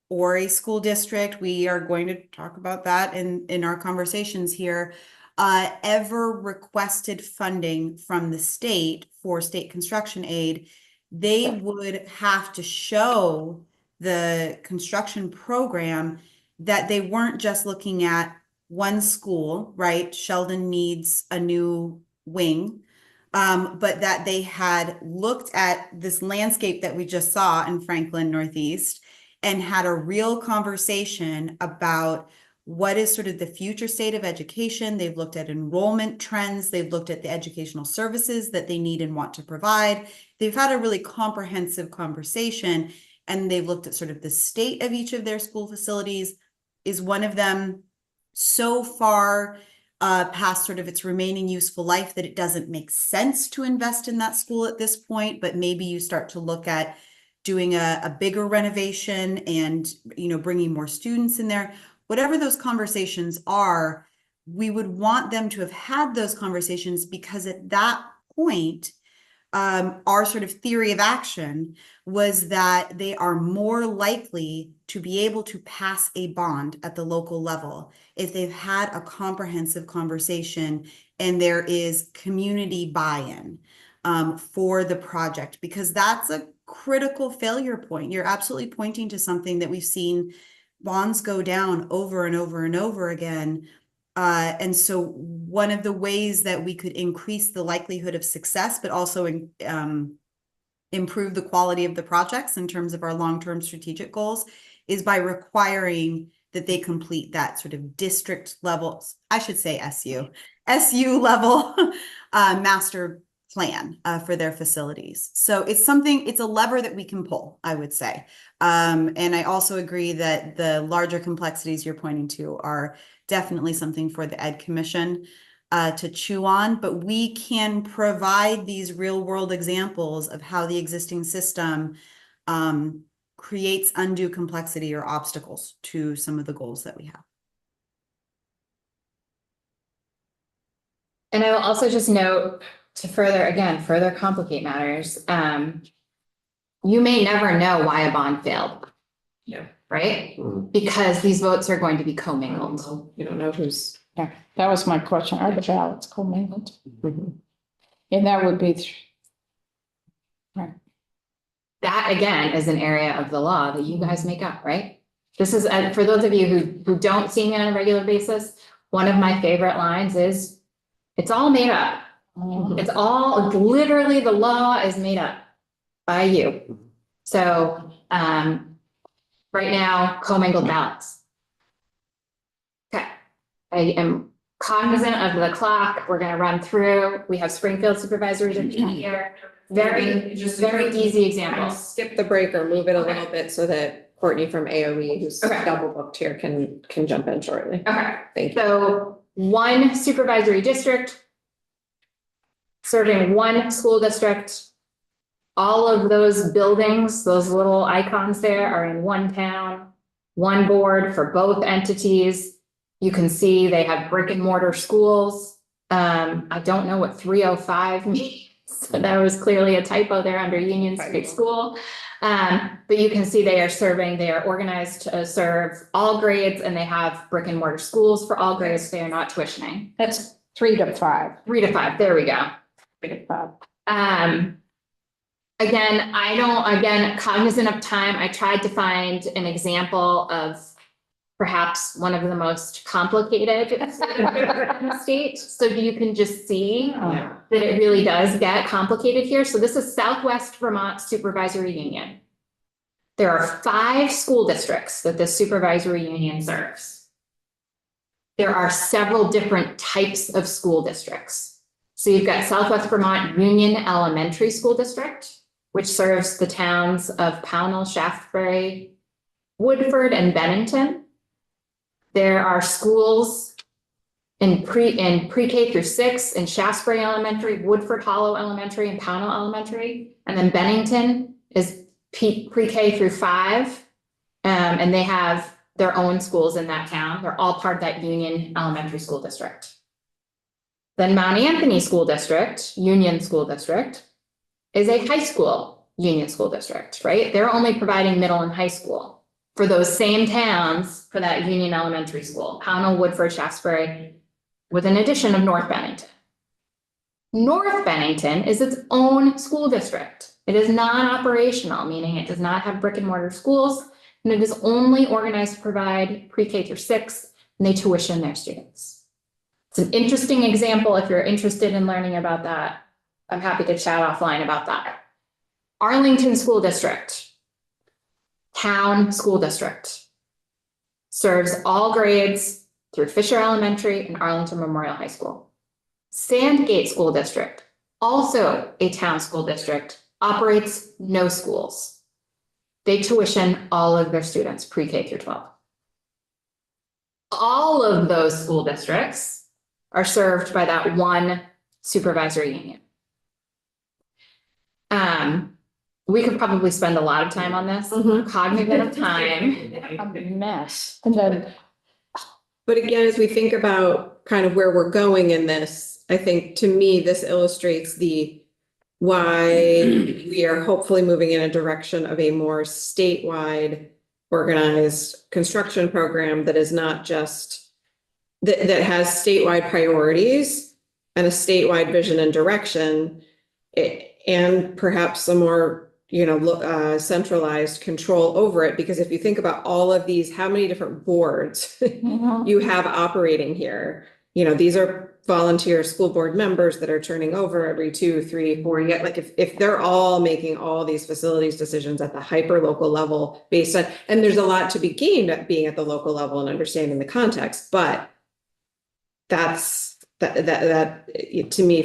or a school district, we are going to talk about that in our conversations here, ever requested funding from the state for state construction aid, they would have to show the construction program that they weren't just looking at one school, right? Sheldon needs a new wing, but that they had looked at this landscape that we just saw in Franklin Northeast and had a real conversation about what is sort of the future state of education. They've looked at enrollment trends. They've looked at the educational services that they need and want to provide. They've had a really comprehensive conversation, and they've looked at sort of the state of each of their school facilities. Is one of them so far past sort of its remaining useful life that it doesn't make sense to invest in that school at this point, but maybe you start to look at doing a bigger renovation and, bringing more students in there. Whatever those conversations are, we would want them to have had those conversations, because at that point, our sort of theory of action was that they are more likely to be able to pass a bond at the local level if they've had a comprehensive conversation and there is community buy-in for the project, because that's a critical failure point. You're absolutely pointing to something that we've seen bonds go down over and over and over again. And so one of the ways that we could increase the likelihood of success, but also improve the quality of the projects in terms of our long-term strategic goals, is by requiring that they complete that sort of district level, I should say SU level master plan for their facilities. So it's a lever that we can pull, I would say. And I also agree that the larger complexities you're pointing to are definitely something for the Ed Commission. to chew on, but we can provide these real world examples of how the existing system creates undue complexity or obstacles to some of the goals that we have. And I will also just note to further complicate matters, you may never know why a bond failed. Yeah. Right? Mhm. Because these votes are going to be commingled. You don't know who's. Yeah, that was my question. Are the ballots commingled? Mhm. And that would be, That again is an area of the law that you guys make up, right? This is, for those of you who don't see me on a regular basis, one of my favorite lines is, it's all made up. It's all, literally, the law is made up by you. So, right now, commingled ballots. Okay, I am cognizant of the clock. We're gonna run through. We have Springfield supervisors in here. Very easy examples. Skip the break or move it a little bit so that Courtney from AOE, who's Okay. double booked here, can jump in shortly. Okay, Thank you. so one supervisory district serving one school district. All of those buildings, those little icons there are in one town, one board for both entities. You can see they have brick and mortar schools. I don't know what 305 means. So that was clearly a typo there under Union Street School. But you can see they are organized to serve all grades, and they have brick and mortar schools for all grades. They are not tuitioning. that's 3 to 5. 3 to 5, there we go. 3 to 5. Again, cognizant of time, I tried to find an example of perhaps one of the most complicated in the state, so you can just see Yeah. that it really does get complicated here. So this is Southwest Vermont Supervisory Union. There are 5 school districts that this supervisory union serves. There are several different types of school districts. So you've got Southwest Vermont Union Elementary School District, which serves the towns of Pownell, Shaftesbury, Woodford, and Bennington. There are schools in pre-K through 6 in Shaftesbury Elementary, Woodford Hollow Elementary, and Pownell Elementary. And then Bennington is pre-K through 5. And they have their own schools in that town. They're all part of that Union Elementary School District. Then Mount Anthony School District, Union School District, is a high school union school district, right? They're only providing middle and high school for those same towns for that Union Elementary School, Pownell, Woodford, Shaftesbury, with an addition of North Bennington. North Bennington is its own school district. It is non-operational, meaning it does not have brick and mortar schools, and it is only organized to provide pre-K through 6, and they tuition their students. It's an interesting example if you're interested in learning about that. I'm happy to chat offline about that. Arlington School District, town school district, serves all grades through Fisher Elementary and Arlington Memorial High School. Sandgate School District, also a town school district, operates no schools. They tuition all of their students pre-K through 12. All of those school districts are served by that one supervisory union. We could probably spend a lot of time on this, cognizant of time. A mess. And then, But again, as we think about kind of where we're going in this, I think to me, this illustrates why we are hopefully moving in a direction of a more statewide organized construction program that is not just that has statewide priorities and a statewide vision and direction, and perhaps some more centralized control over it. Because if you think about all of these, how many different boards you have operating here? These are volunteer school board members that are turning over every 2, 3, 4 years. Like if they're all making all these facilities decisions at the hyper local level based on, and there's a lot to be gained at being at the local level and understanding the context, but that to me,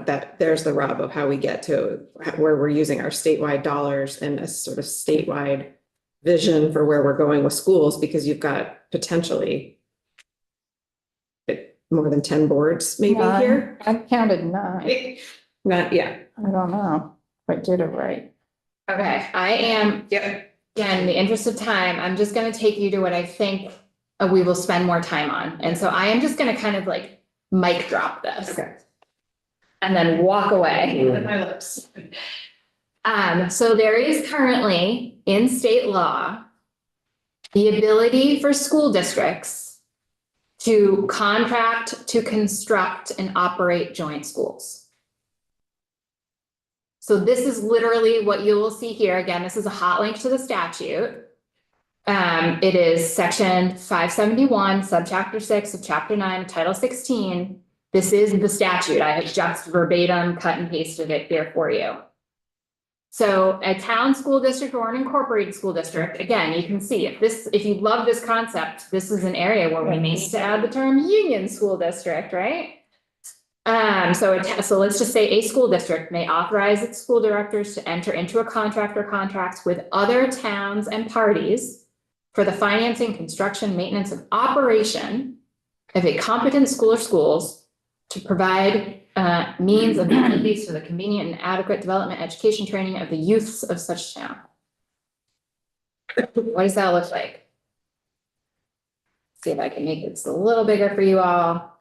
that there's the rub of how we get to where we're using our statewide dollars and a sort of statewide vision for where we're going with schools, because you've got potentially more than 10 boards maybe here. I counted 9. Not, yeah. I don't know if I did it right. Okay, I am, Yep. again, in the interest of time, I'm just gonna take you to what I think we will spend more time on. And so I am just gonna kind of like mic drop this. Okay. And then walk away with my lips. So there is currently in state law the ability for school districts to contract to construct and operate joint schools. So this is literally what you will see here. Again, this is a hot link to the statute. It is section 571, subchapter 6 of chapter 9 of title 16. This is the statute. I have just verbatim cut and pasted it here for you. So a town school district or an incorporated school district, again, you can see if you love this concept, this is an area where we need to add the term union school district, right? So let's just say a school district may authorize its school directors to enter into a contract or contracts with other towns and parties for the financing, construction, maintenance, and operation of a competent school or schools to provide means of facilities for the convenient and adequate development, education, training of the youths of such town. What does that look like? See if I can make this a little bigger for you all.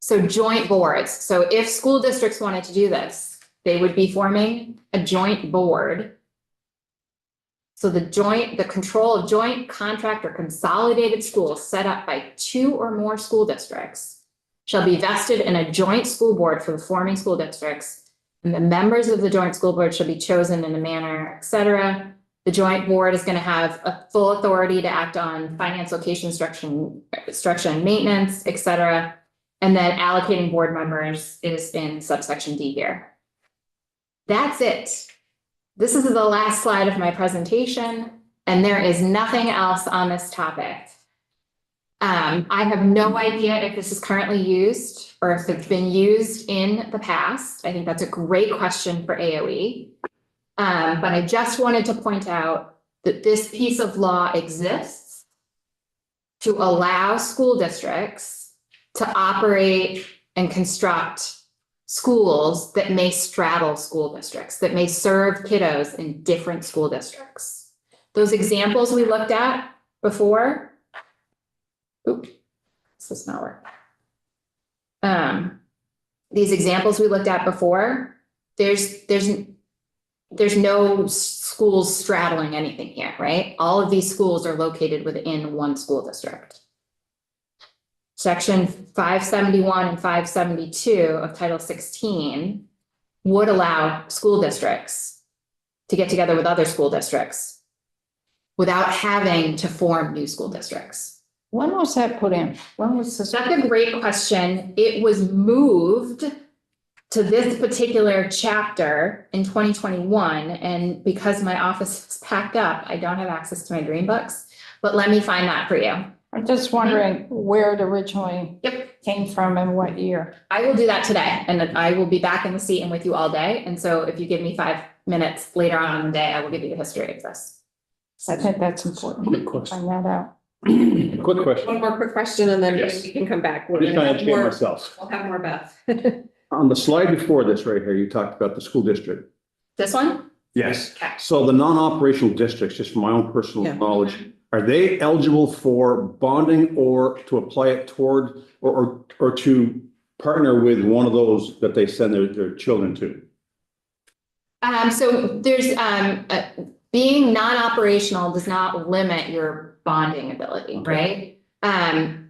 So joint boards. So if school districts wanted to do this, they would be forming a joint board. So the control of joint contract or consolidated schools set up by 2 or more school districts shall be vested in a joint school board for the forming school districts. And the members of the joint school board shall be chosen in a manner, et cetera. The joint board is going to have a full authority to act on finance, location, structure and maintenance, et cetera. And then allocating board members is in subsection D here. That's it. This is the last slide of my presentation, and there is nothing else on this topic. I have no idea if this is currently used or if it's been used in the past. I think that's a great question for AOE. But I just wanted to point out that this piece of law exists to allow school districts to operate and construct schools that may straddle school districts, that may serve kiddos in different school districts. Those examples we looked at before. Oops, this does not work. These examples we looked at before, there's no schools straddling anything here, right? All of these schools are located within one school district. Section 571 and 572 of Title 16 would allow school districts to get together with other school districts without having to form new school districts. When was that put in? When was this? That's a great question. It was moved to this particular chapter in 2021, and because my office is packed up, I don't have access to my dream books, but let me find that for you. I'm just wondering where it originally came from and what year. I will do that today, and then I will be back in the seat and with you all day. And so if you give me 5 minutes later on in the day, I will give you the history of this. I think that's important. Quick question. Find that out. Quick question. One more quick question and then Yes. we can come back. We're I'm just gonna trying to have educate more- myself. We'll have more Beth. On the slide before this right here, you talked about the school district. This one? Yes. Okay. So the non-operational districts, just from my own personal Yeah. knowledge, are they eligible for bonding or to apply it toward or to partner with one of those that they send their children to? So there's, being non-operational does not limit your bonding ability, right?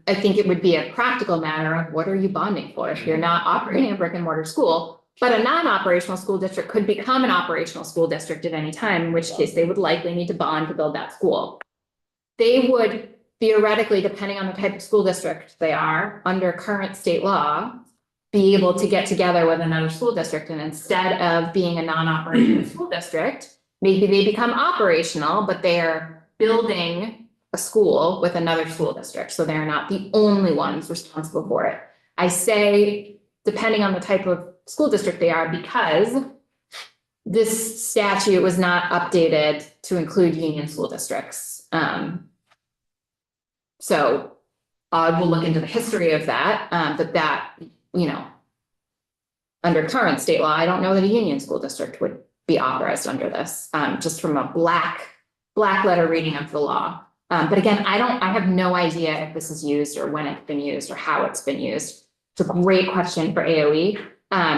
I think it would be a practical matter of what are you bonding for if you're not operating a brick and mortar school? But a non-operational school district could become an operational school district at any time, in which case they would likely need to bond to build that school. They would theoretically, depending on the type of school district they are, under current state law, be able to get together with another school district, and instead of being a non-operational school district, maybe they become operational, but they are building a school with another school district, so they're not the only ones responsible for it. I say, depending on the type of school district they are, because this statute was not updated to include union school districts. So I will look into the history of that, you know, under current state law, I don't know that a union school district would be authorized under this, just from a black letter reading of the law. But again, I have no idea if this is used or when it's been used or how it's been used. It's a great question for AOE.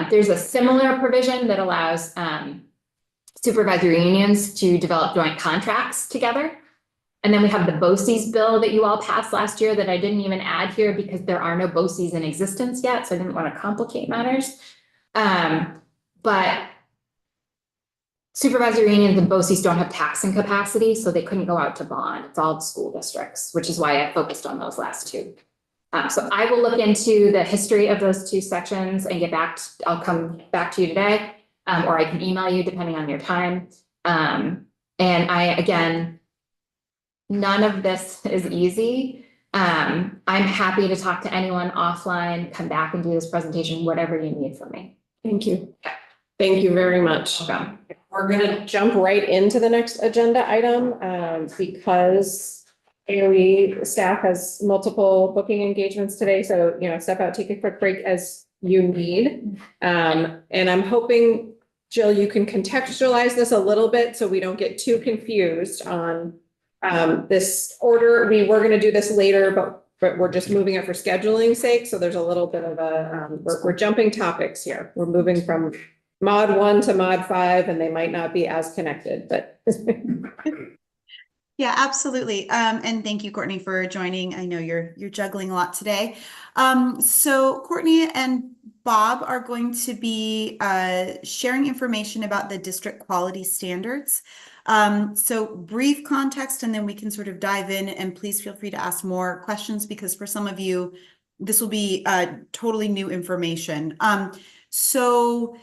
There's a similar provision that allows supervisory unions to develop joint contracts together. And then we have the BOCES bill that you all passed last year that I didn't even add here because there are no BOCES in existence yet, so I didn't want to complicate matters. But supervisory unions and BOCES don't have taxing capacity, so they couldn't go out to bond. It's all the school districts, which is why I focused on those last two. So I will look into the history of those two sections and I'll come back to you today, or I can email you depending on your time. And again, none of this is easy. I'm happy to talk to anyone offline, come back and do this presentation, whatever you need from me. Thank you. Thank you very much. Welcome. We're gonna jump right into the next agenda item, because AOE staff has multiple booking engagements today, so, you know, step out, take a quick break as you need. And I'm hoping, Jill, you can contextualize this a little bit so we don't get too confused on this order. We were gonna do this later, but we're just moving it for scheduling sake, so there's a little bit of a, we're jumping topics here. We're moving from mod 1 to mod 5, and they might not be as connected, but. Yeah, absolutely. And thank you, Courtney, for joining. I know you're juggling a lot today. So Courtney and Bob are going to be sharing information about the district quality standards. So brief context, and then we can sort of dive in, and please feel free to ask more questions because for some of you, this will be totally new information. So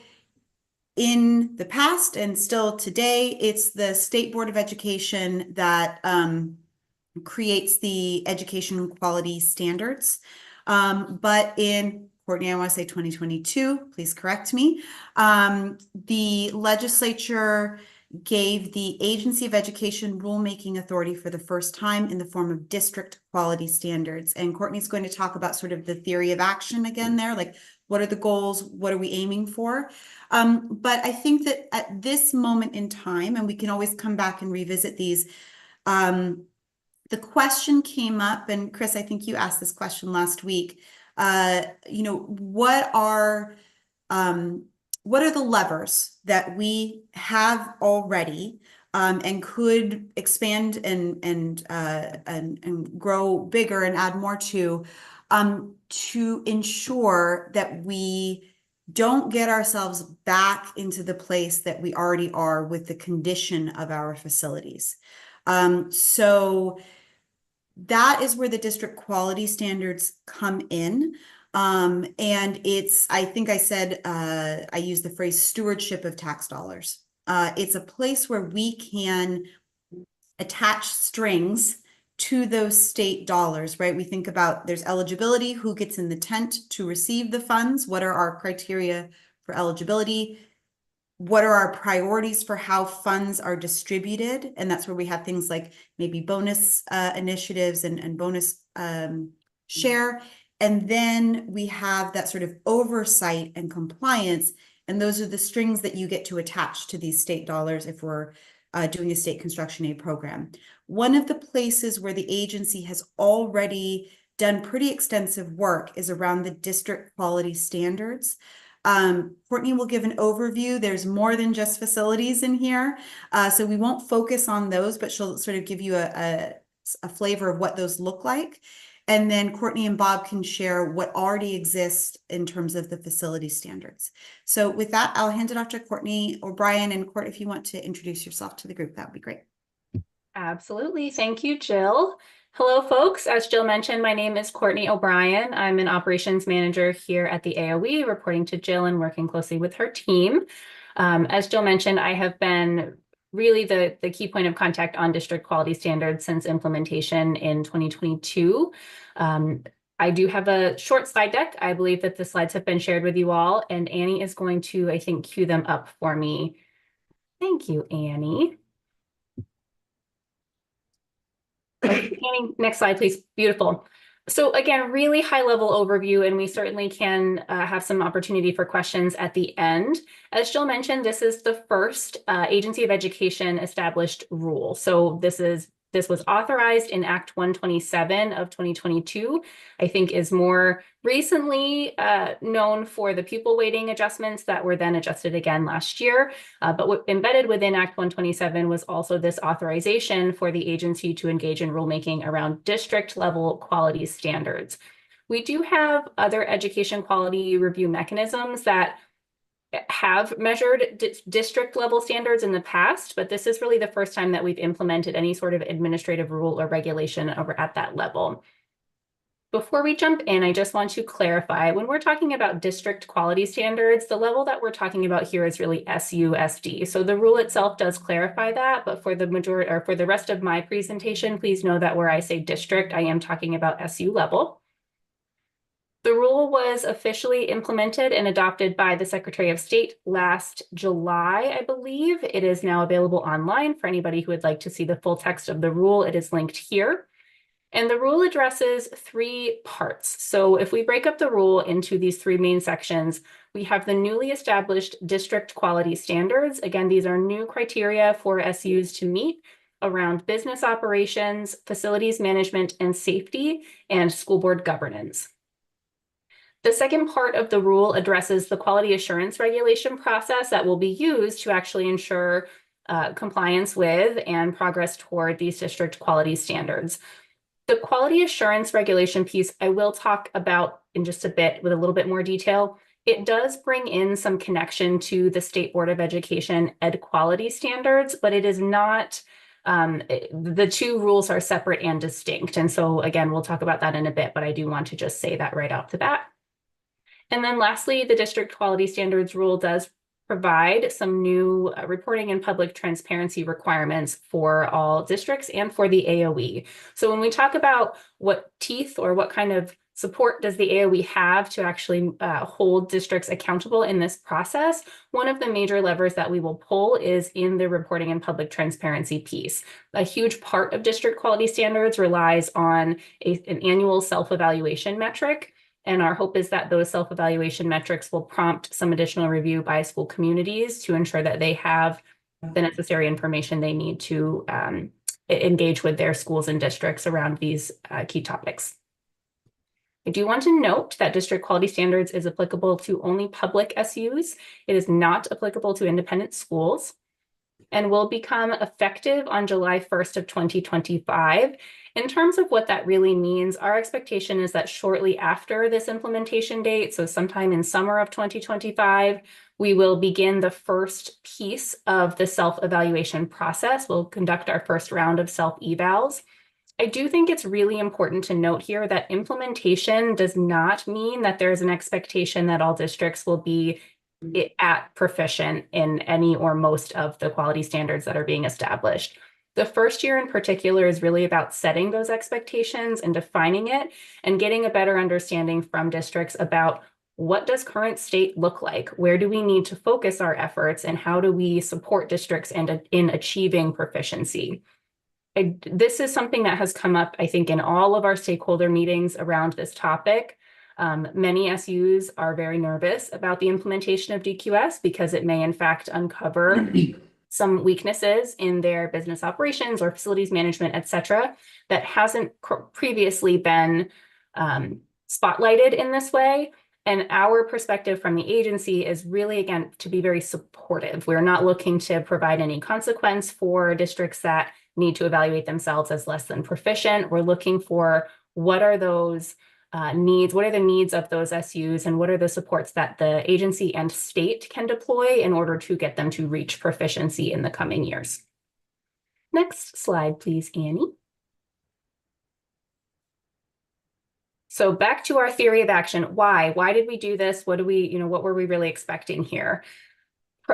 in the past and still today, it's the State Board of Education that creates the education quality standards. But in, Courtney, I want to say 2022, please correct me. The legislature gave the Agency of Education rulemaking authority for the first time in the form of district quality standards. And Courtney's going to talk about sort of the theory of action again there, like what are the goals, what are we aiming for? But I think that at this moment in time, and we can always come back and revisit these, the question came up, and Chris, I think you asked this question last week, you know, what are the levers that we have already and could expand and grow bigger and add more to ensure that we don't get ourselves back into the place that we already are with the condition of our facilities. So that is where the district quality standards come in. And it's, I think I said, I used the phrase stewardship of tax dollars. It's a place where we can attach strings to those state dollars, right? We think about there's eligibility, who gets in the tent to receive the funds, what are our criteria for eligibility, what are our priorities for how funds are distributed, and that's where we have things like maybe bonus initiatives and bonus share, and then we have that sort of oversight and compliance, and those are the strings that you get to attach to these state dollars if we're doing a state construction aid program. One of the places where the agency has already done pretty extensive work is around the district quality standards. Courtney will give an overview. There's more than just facilities in here. So we won't focus on those, but she'll sort of give you a flavor of what those look like. And then Courtney and Bob can share what already exists in terms of the facility standards. So with that, I'll hand it off to Courtney O'Brien. And Court, if you want to introduce yourself to the group, that would be great. Absolutely. Thank you, Jill. Hello, folks. As Jill mentioned, my name is Courtney O'Brien. I'm an operations manager here at the AOE, reporting to Jill and working closely with her team. As Jill mentioned, I have been really the key point of contact on district quality standards since implementation in 2022. I do have a short slide deck. I believe that the slides have been shared with you all, and Annie is going to, I think, cue them up for me. Thank you, Annie. Annie, next slide, please. Beautiful. So again, really high level overview, and we certainly can have some opportunity for questions at the end. As Jill mentioned, this is the first Agency of Education established rule. So this was authorized in Act 127 of 2022, I think is more recently known for the pupil weighting adjustments that were then adjusted again last year. But embedded within Act 127 was also this authorization for the agency to engage in rulemaking around district level quality standards. We do have other education quality review mechanisms that have measured district level standards in the past, but this is really the first time that we've implemented any sort of administrative rule or regulation over at that level. Before we jump in, I just want to clarify, when we're talking about district quality standards, the level that we're talking about here is really SUSD. So the rule itself does clarify that, but for the majority or for the rest of my presentation, please know that where I say district, I am talking about SU level. The rule was officially implemented and adopted by the Secretary of State last July, I believe. It is now available online for anybody who would like to see the full text of the rule. It is linked here. And the rule addresses 3 parts. So if we break up the rule into these 3 main sections, we have the newly established district quality standards. Again, these are new criteria for SUs to meet around business operations, facilities management and safety, and school board governance. The second part of the rule addresses the quality assurance regulation process that will be used to actually ensure compliance with and progress toward these district quality standards. The quality assurance regulation piece I will talk about in just a bit with a little bit more detail. It does bring in some connection to the State Board of Education ed quality standards, but it is not, the 2 rules are separate and distinct. And so again, we'll talk about that in a bit, but I do want to just say that right off the bat. And then lastly, the district quality standards rule does provide some new reporting and public transparency requirements for all districts and for the AOE. So when we talk about what teeth or what kind of support does the AOE have to actually hold districts accountable in this process, one of the major levers that we will pull is in the reporting and public transparency piece. A huge part of district quality standards relies on an annual self-evaluation metric. And our hope is that those self-evaluation metrics will prompt some additional review by school communities to ensure that they have the necessary information they need to engage with their schools and districts around these key topics. I do want to note that district quality standards is applicable to only public SUs. It is not applicable to independent schools and will become effective on July 1st of 2025. In terms of what that really means, our expectation is that shortly after this implementation date, so sometime in summer of 2025, we will begin the first piece of the self-evaluation process. We'll conduct our first round of self-evals. I do think it's really important to note here that implementation does not mean that there's an expectation that all districts will be at proficient in any or most of the quality standards that are being established. The first year in particular is really about setting those expectations and defining it and getting a better understanding from districts about what does current state look like? Where do we need to focus our efforts and how do we support districts in achieving proficiency? This is something that has come up, I think, in all of our stakeholder meetings around this topic. Many SUs are very nervous about the implementation of DQS because it may in fact uncover some weaknesses in their business operations or facilities management, et cetera, that hasn't previously been spotlighted in this way. And our perspective from the agency is really, again, to be very supportive. We're not looking to provide any consequence for districts that need to evaluate themselves as less than proficient. We're looking for what are those needs, what are the needs of those SUs, and what are the supports that the agency and state can deploy in order to get them to reach proficiency in the coming years. Next slide, please, Annie. So back to our theory of action. Why did we do this? What were we really expecting here?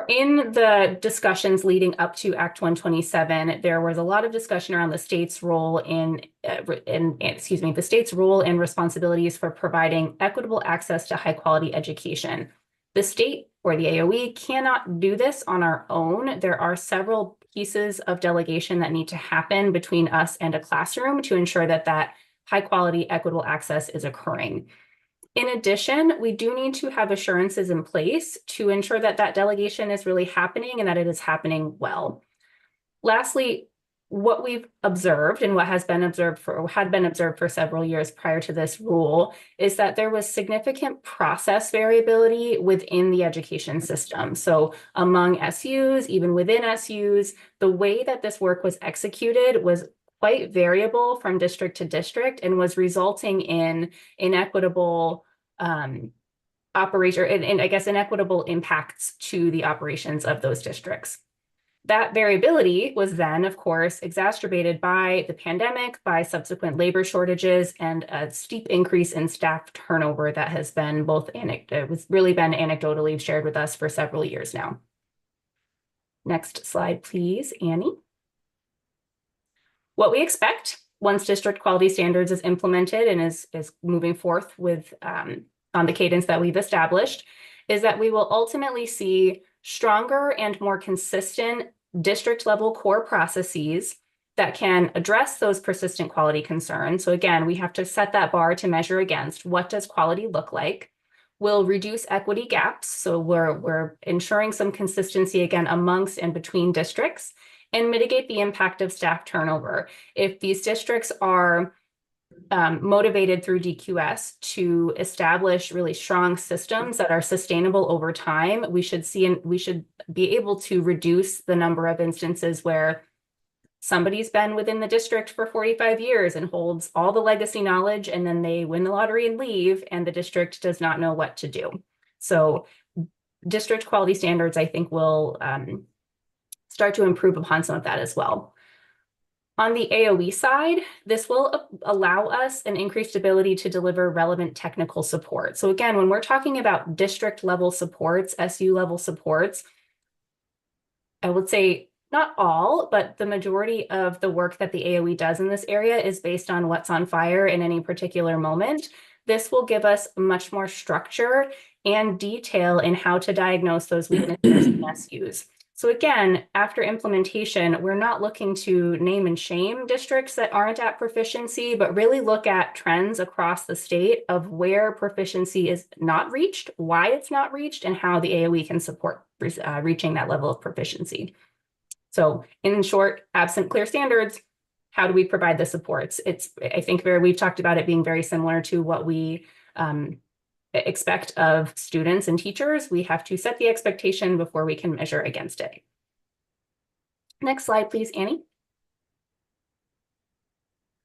In the discussions leading up to Act 127, there was a lot of discussion around the state's role the state's role and responsibilities for providing equitable access to high quality education. The state or the AOE cannot do this on our own. There are several pieces of delegation that need to happen between us and a classroom to ensure that that high quality, equitable access is occurring. In addition, we do need to have assurances in place to ensure that that delegation is really happening and that it is happening well. Lastly, what we've observed and what has been observed for, or had been observed for several years prior to this rule, is that there was significant process variability within the education system. So among SUs, even within SUs, the way that this work was executed was quite variable from district to district and was resulting in inequitable operation and I guess inequitable impacts to the operations of those districts. That variability was then, of course, exacerbated by the pandemic, by subsequent labor shortages, and a steep increase in staff turnover that has been really been anecdotally shared with us for several years now. Next slide, please, Annie. What we expect once district quality standards is implemented and is moving forth with on the cadence that we've established is that we will ultimately see stronger and more consistent district level core processes that can address those persistent quality concerns. So again, we have to set that bar to measure against. What does quality look like? We'll reduce equity gaps. So we're ensuring some consistency again amongst and between districts and mitigate the impact of staff turnover. If these districts are motivated through DQS to establish really strong systems that are sustainable over time, we should be able to reduce the number of instances where somebody's been within the district for 45 years and holds all the legacy knowledge, and then they win the lottery and leave, and the district does not know what to do. So district quality standards, I think, will start to improve upon some of that as well. On the AOE side, this will allow us an increased ability to deliver relevant technical support. So again, when we're talking about district level supports, SU level supports, I would say not all, but the majority of the work that the AOE does in this area is based on what's on fire in any particular moment. This will give us much more structure and detail in how to diagnose those weaknesses in SUs. So again, after implementation, we're not looking to name and shame districts that aren't at proficiency, but really look at trends across the state of where proficiency is not reached, why it's not reached, and how the AOE can support reaching that level of proficiency. So in short, absent clear standards, how do we provide the supports? I think we've talked about it being very similar to what we expect of students and teachers. We have to set the expectation before we can measure against it. Next slide, please, Annie.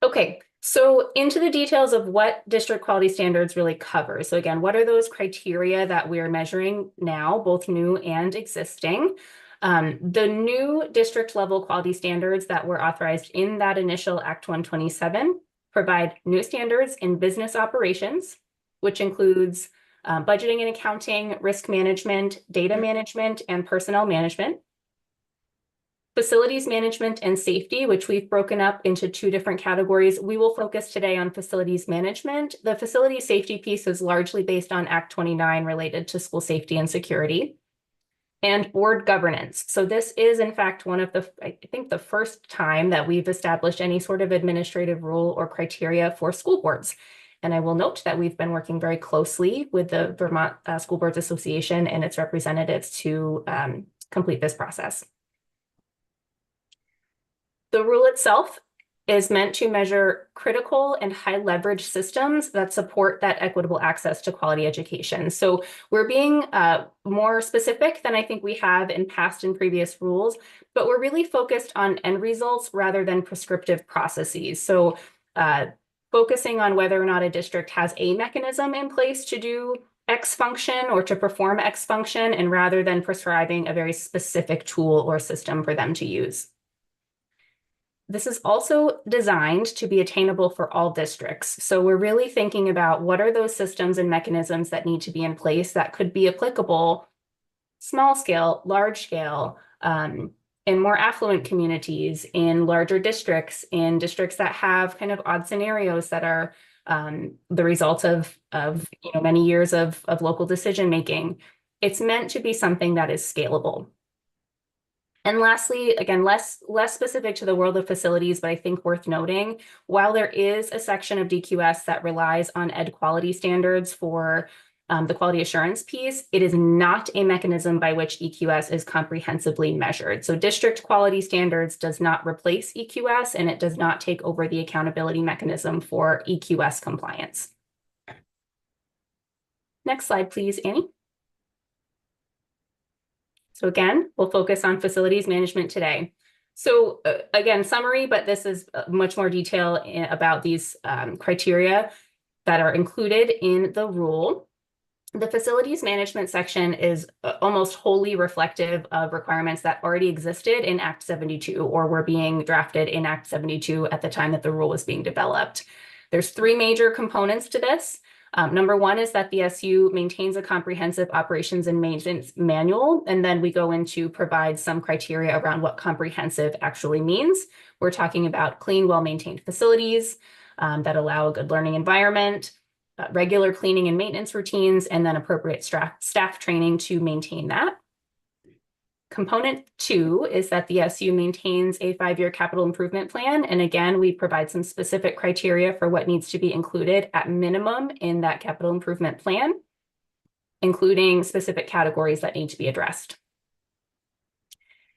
Okay, so into the details of what district quality standards really cover. So again, what are those criteria that we're measuring now, both new and existing? The new district level quality standards that were authorized in that initial Act 127 provide new standards in business operations, which includes budgeting and accounting, risk management, data management, and personnel management. Facilities management and safety, which we've broken up into two different categories. We will focus today on facilities management. The facility safety piece is largely based on Act 29 related to school safety and security. And board governance. So this is in fact one of I think the first time that we've established any sort of administrative rule or criteria for school boards. And I will note that we've been working very closely with the Vermont School Boards Association and its representatives to complete this process. The rule itself is meant to measure critical and high leverage systems that support that equitable access to quality education. So we're being more specific than I think we have in past and previous rules, but we're really focused on end results rather than prescriptive processes. So focusing on whether or not a district has a mechanism in place to do X function or to perform X function, and rather than prescribing a very specific tool or system for them to use. This is also designed to be attainable for all districts. So we're really thinking about what are those systems and mechanisms that need to be in place that could be applicable small scale, large scale, in more affluent communities, in larger districts, in districts that have kind of odd scenarios that are the result of many years of local decision making. It's meant to be something that is scalable. And lastly, again, less specific to the world of facilities, but I think worth noting, while there is a section of DQS that relies on ed quality standards for the quality assurance piece, it is not a mechanism by which EQS is comprehensively measured. So district quality standards does not replace EQS, and it does not take over the accountability mechanism for EQS compliance. Next slide, please, Annie. So again, we'll focus on facilities management today. So again, summary, but this is much more detail about these criteria that are included in the rule. The facilities management section is almost wholly reflective of requirements that already existed in Act 72 or were being drafted in Act 72 at the time that the rule was being developed. There's three major components to this. Number one is that the SU maintains a comprehensive operations and maintenance manual, and then we go into provide some criteria around what comprehensive actually means. We're talking about clean, well-maintained facilities that allow a good learning environment, regular cleaning and maintenance routines, and then appropriate staff training to maintain that. Component two is that the SU maintains a 5-year capital improvement plan. And again, we provide some specific criteria for what needs to be included at minimum in that capital improvement plan, including specific categories that need to be addressed.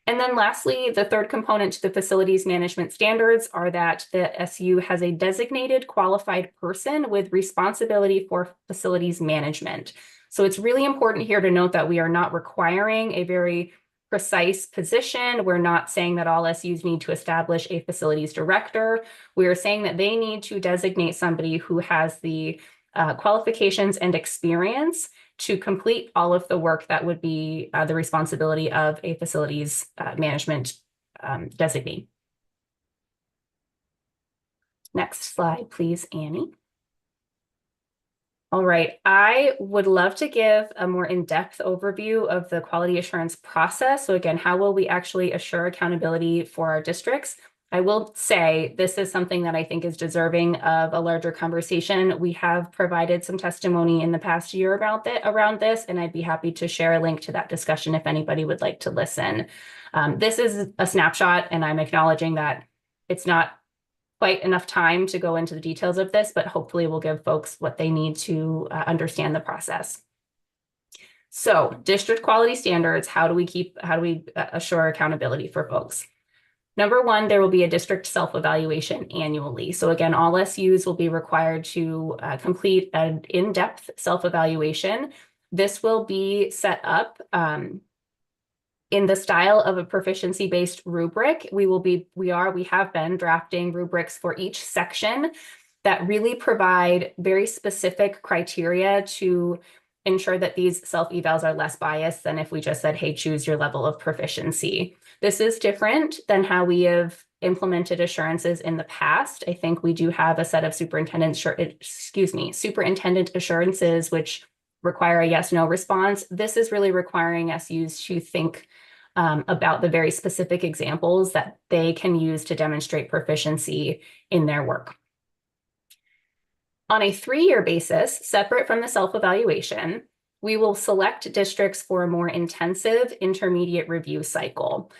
And then lastly, the third component to the facilities management standards are that the SU has a designated qualified person with responsibility for facilities management. So it's really important here to note that we are not requiring a very precise position. We're not saying that all SUs need to establish a facilities director. We are saying that they need to designate somebody who has the qualifications and experience to complete all of the work that would be the responsibility of a facilities management designee. Next slide, please, Annie. All right, I would love to give a more in-depth overview of the quality assurance process. So again, how will we actually assure accountability for our districts? I will say this is something that I think is deserving of a larger conversation. We have provided some testimony in the past year around this, and I'd be happy to share a link to that discussion if anybody would like to listen. This is a snapshot, and I'm acknowledging that it's not quite enough time to go into the details of this, but hopefully we'll give folks what they need to understand the process. So district quality standards, how do we assure accountability for folks? Number one, there will be a district self-evaluation annually. So again, all SUs will be required to complete an in-depth self-evaluation. This will be set up in the style of a proficiency-based rubric. We have been drafting rubrics for each section that really provide very specific criteria to ensure that these self-evals are less biased than if we just said, hey, choose your level of proficiency. This is different than how we have implemented assurances in the past. I think we do have a set of superintendent assurances, which require a yes/no response. This is really requiring SUs to think about the very specific examples that they can use to demonstrate proficiency in their work. On a 3-year basis, separate from the self-evaluation, we will select districts for a more intensive intermediate review cycle.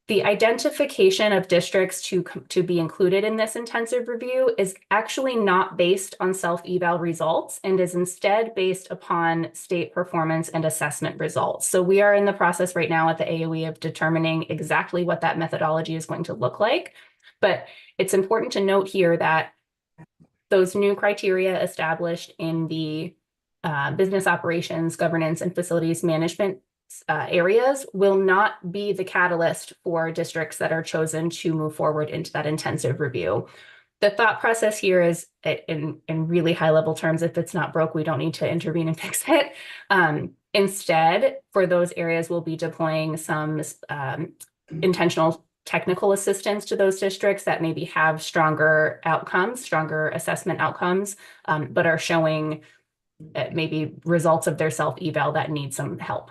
The identification of districts to be included in this intensive review is actually not based on self-eval results and is instead based upon state performance and assessment results. So we are in the process right now at the AOE of determining exactly what that methodology is going to look like. But it's important to note here that those new criteria established in the business operations, governance, and facilities management areas will not be the catalyst for districts that are chosen to move forward into that intensive review. The thought process here is, in really high level terms, if it's not broke, we don't need to intervene and fix it. Instead, for those areas, we'll be deploying some intentional technical assistance to those districts that maybe have stronger assessment outcomes, but are showing maybe results of their self-eval that need some help.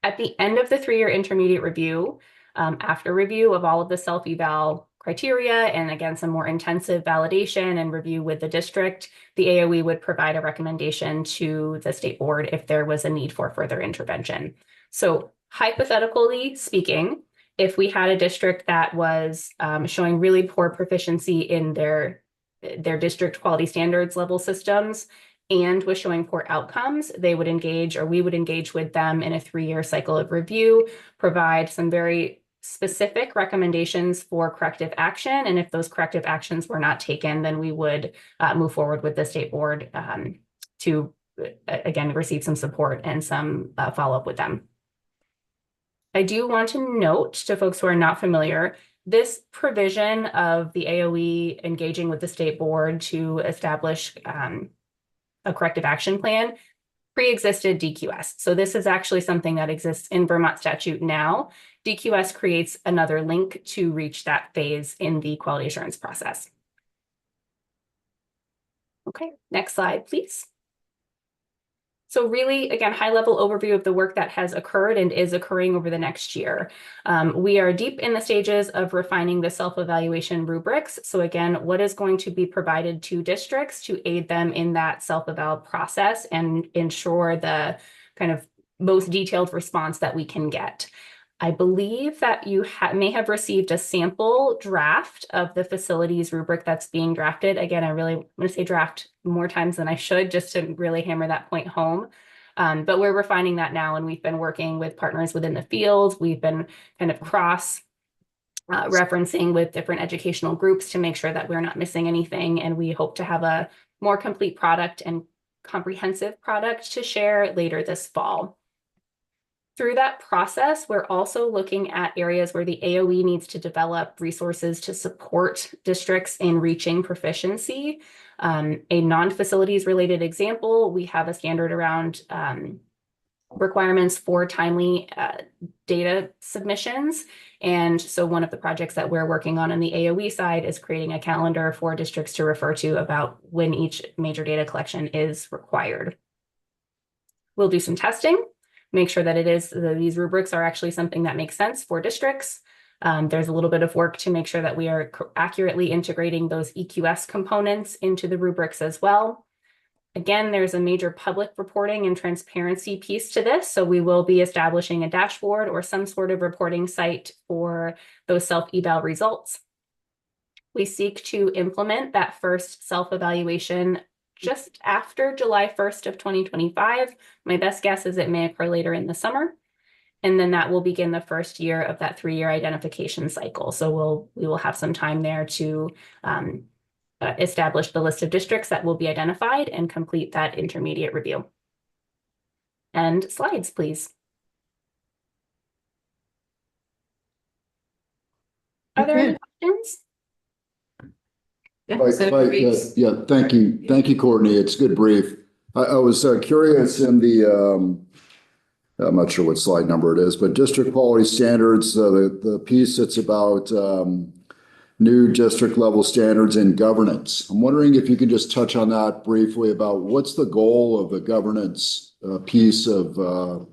At the end of the 3-year intermediate review, after review of all of the self-eval criteria and again, some more intensive validation and review with the district, the AOE would provide a recommendation to the state board if there was a need for further intervention. So hypothetically speaking, if we had a district that was showing really poor proficiency in their district quality standards level systems and was showing poor outcomes, they would engage, or we would engage with them in a 3-year cycle of review, provide some very specific recommendations for corrective action. And if those corrective actions were not taken, then we would move forward with the state board to, again, receive some support and some follow-up with them. I do want to note to folks who are not familiar, this provision of the AOE engaging with the state board to establish a corrective action plan pre-existed DQS. So this is actually something that exists in Vermont statute now. DQS creates another link to reach that phase in the quality assurance process. Okay, next slide, please. So really, again, high-level overview of the work that has occurred and is occurring over the next year. We are deep in the stages of refining the self-evaluation rubrics. So again, what is going to be provided to districts to aid them in that self-eval process and ensure the kind of most detailed response that we can get. I believe that you may have received a sample draft of the facilities rubric that's being drafted. Again, I'm going to say draft more times than I should, just to really hammer that point home. But we're refining that now, and we've been working with partners within the field. We've been kind of cross referencing with different educational groups to make sure that we're not missing anything. And we hope to have a more complete product and comprehensive product to share later this fall. Through that process, we're also looking at areas where the AOE needs to develop resources to support districts in reaching proficiency. A non-facilities related example, we have a standard around requirements for timely data submissions. And so one of the projects that we're working on the AOE side is creating a calendar for districts to refer to about when each major data collection is required. We'll do some testing. Make sure that these rubrics are actually something that makes sense for districts. There's a little bit of work to make sure that we are accurately integrating those EQS components into the rubrics as well. Again, there's a major public reporting and transparency piece to this. So we will be establishing a dashboard or some sort of reporting site for those self-eval results. We seek to implement that first self-evaluation just after July 1st of 2025. My best guess is it may occur later in the summer. And then that will begin the first year of that 3-year identification cycle. So we will have some time there to establish the list of districts that will be identified and complete that intermediate review. And slides, please. Are there any questions? Yeah, thank you. Thank you, Courtney. It's a good brief. I was curious in the, I'm not sure what slide number it is, but district quality standards, the piece that's about new district level standards and governance. I'm wondering if you could just touch on that briefly about what's the goal of the governance piece of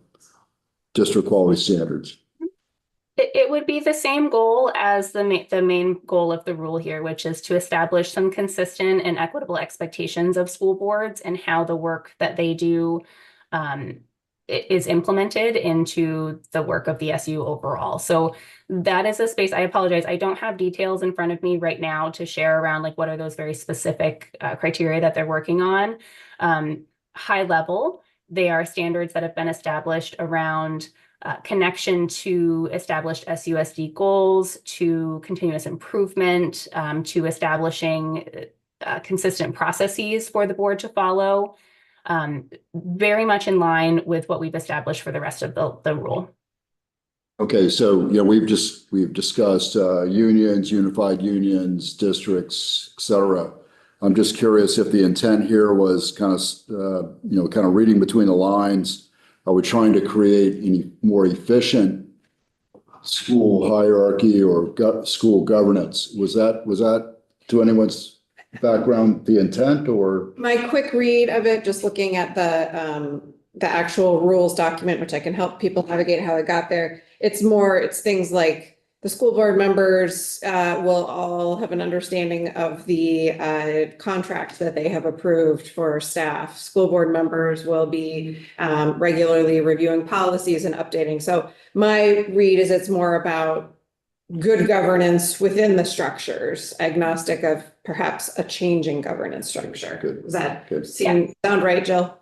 district quality standards? It would be the same goal as the main goal of the rule here, which is to establish some consistent and equitable expectations of school boards and how the work that they do is implemented into the work of the SU overall. So that is a space. I apologize. I don't have details in front of me right now to share around like what are those very specific criteria that they're working on. High level, they are standards that have been established around connection to established SUSD goals, to continuous improvement, to establishing consistent processes for the board to follow, very much in line with what we've established for the rest of the rule. Okay, so we've discussed unions, unified unions, districts, et cetera. I'm just curious if the intent here was kind of reading between the lines. Are we trying to create any more efficient school hierarchy or school governance? Was that to anyone's background the intent, or? My quick read of it, just looking at the actual rules document, which I can help people navigate how it got there. It's things like The school board members will all have an understanding of the contract that they have approved for staff. School board members will be regularly reviewing policies and updating. So my read is it's more about good governance within the structures, agnostic of perhaps a changing governance structure. Good. Does that Good. sound right, Jill?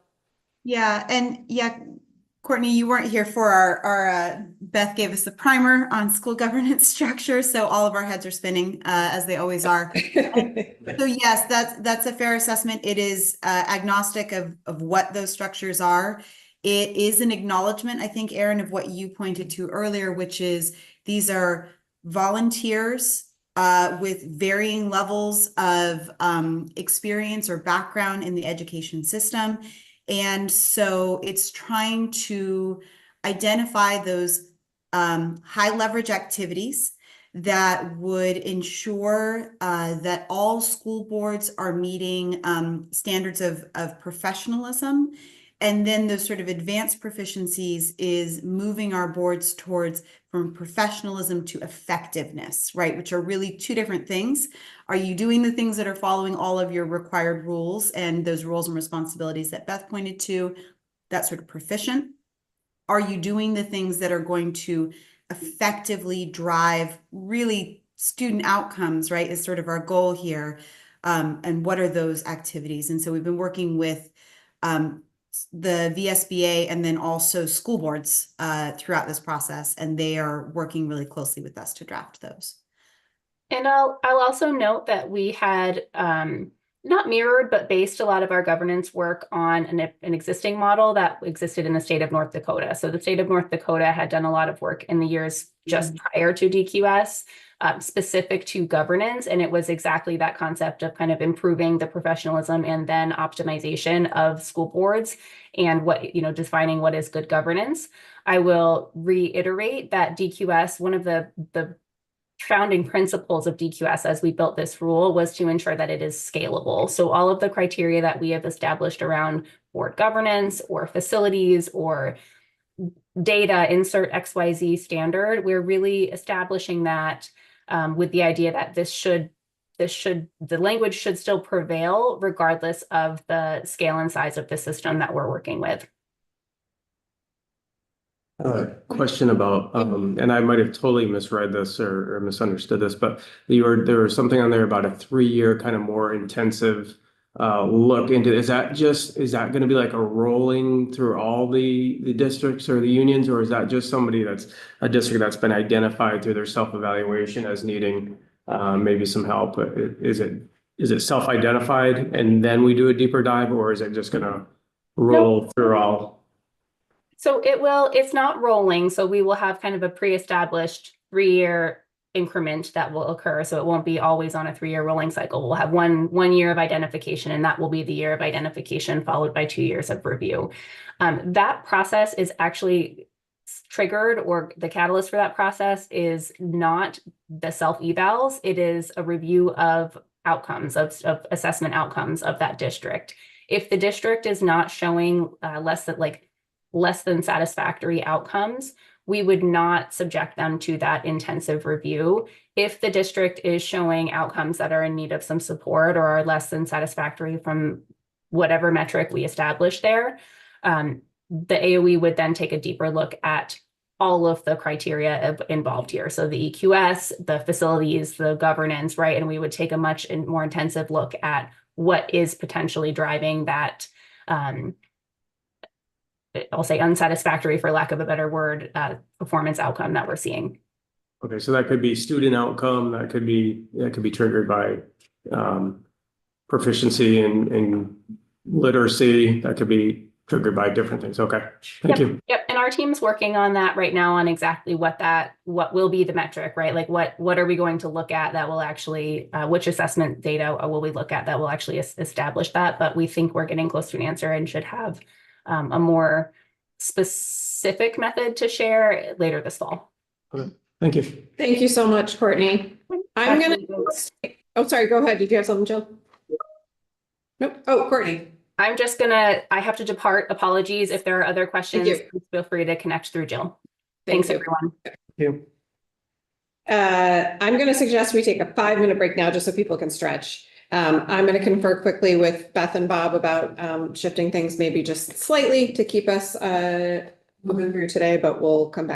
Yeah, and yeah, Courtney, you weren't here for our Beth gave us the primer on school governance structure, so all of our heads are spinning as they always are. So yes, that's a fair assessment. It is agnostic of what those structures are. It is an acknowledgement, I think, Erin, of what you pointed to earlier, which is these are volunteers with varying levels of experience or background in the education system. And so it's trying to identify those high leverage activities that would ensure that all school boards are meeting standards of professionalism. And then those sort of advanced proficiencies is moving our boards towards from professionalism to effectiveness, right? Which are really two different things. Are you doing the things that are following all of your required rules and those roles and responsibilities that Beth pointed to? That's sort of proficient. Are you doing the things that are going to effectively drive really student outcomes, right? Is sort of our goal here. And what are those activities? And so we've been working with the VSBA and then also school boards throughout this process, and they are working really closely with us to draft those. And I'll also note that we had not mirrored, but based a lot of our governance work on an existing model that existed in the state of North Dakota. So the state of North Dakota had done a lot of work in the years just prior to DQS, specific to governance. And it was exactly that concept of kind of improving the professionalism and then optimization of school boards and what, defining what is good governance. I will reiterate that DQS, one of the founding principles of DQS as we built this rule was to ensure that it is scalable. So all of the criteria that we have established around board governance or facilities or data, insert XYZ standard, we're really establishing that with the idea that the language should still prevail regardless of the scale and size of the system that we're working with. Question about, and I might have totally misread this or misunderstood this, but there was something on there about a 3-year kind of more intensive look into, is that going to be like a rolling through all the districts or the unions, or is that just a district that's been identified through their self-evaluation as needing maybe some help? Is it self-identified and then we do a deeper dive, or is it just going to roll through all? So it's not rolling. So we will have kind of a pre-established 3-year increment that will occur. So it won't be always on a 3-year rolling cycle. We'll have one year of identification, and that will be the year of identification followed by 2 years of review. That process is actually triggered, or the catalyst for that process is not the self-evals. It is a review of outcomes, of assessment outcomes of that district. If the district is not showing less than satisfactory outcomes, we would not subject them to that intensive review. If the district is showing outcomes that are in need of some support or are less than satisfactory from whatever metric we establish there, the AOE would then take a deeper look at all of the criteria involved here. So the EQS, the facilities, the governance, right? And we would take a much more intensive look at what is potentially driving that I'll say unsatisfactory, for lack of a better word, performance outcome that we're seeing. Okay, so that could be student outcome, that could be triggered by proficiency in literacy, that could be triggered by different things. Okay, thank you. Yep, and our team's working on that right now on exactly what will be the metric, right? Like what are we going to look at that will actually, which assessment data will we look at that will actually establish that? But we think we're getting close to an answer and should have a more specific method to share later this fall. Okay. Thank you. Thank you so much, Courtney. Oh, sorry, go ahead. Did you have something, Jill? Nope. Oh, Courtney. I have to depart. Apologies. If there are other questions, please feel free to connect through Jill. Thanks, everyone. Thank you. I'm gonna suggest we take a 5-minute break now, just so people can stretch. I'm gonna confer quickly with Beth and Bob about shifting things maybe just slightly to keep us moving through today, but we'll come back.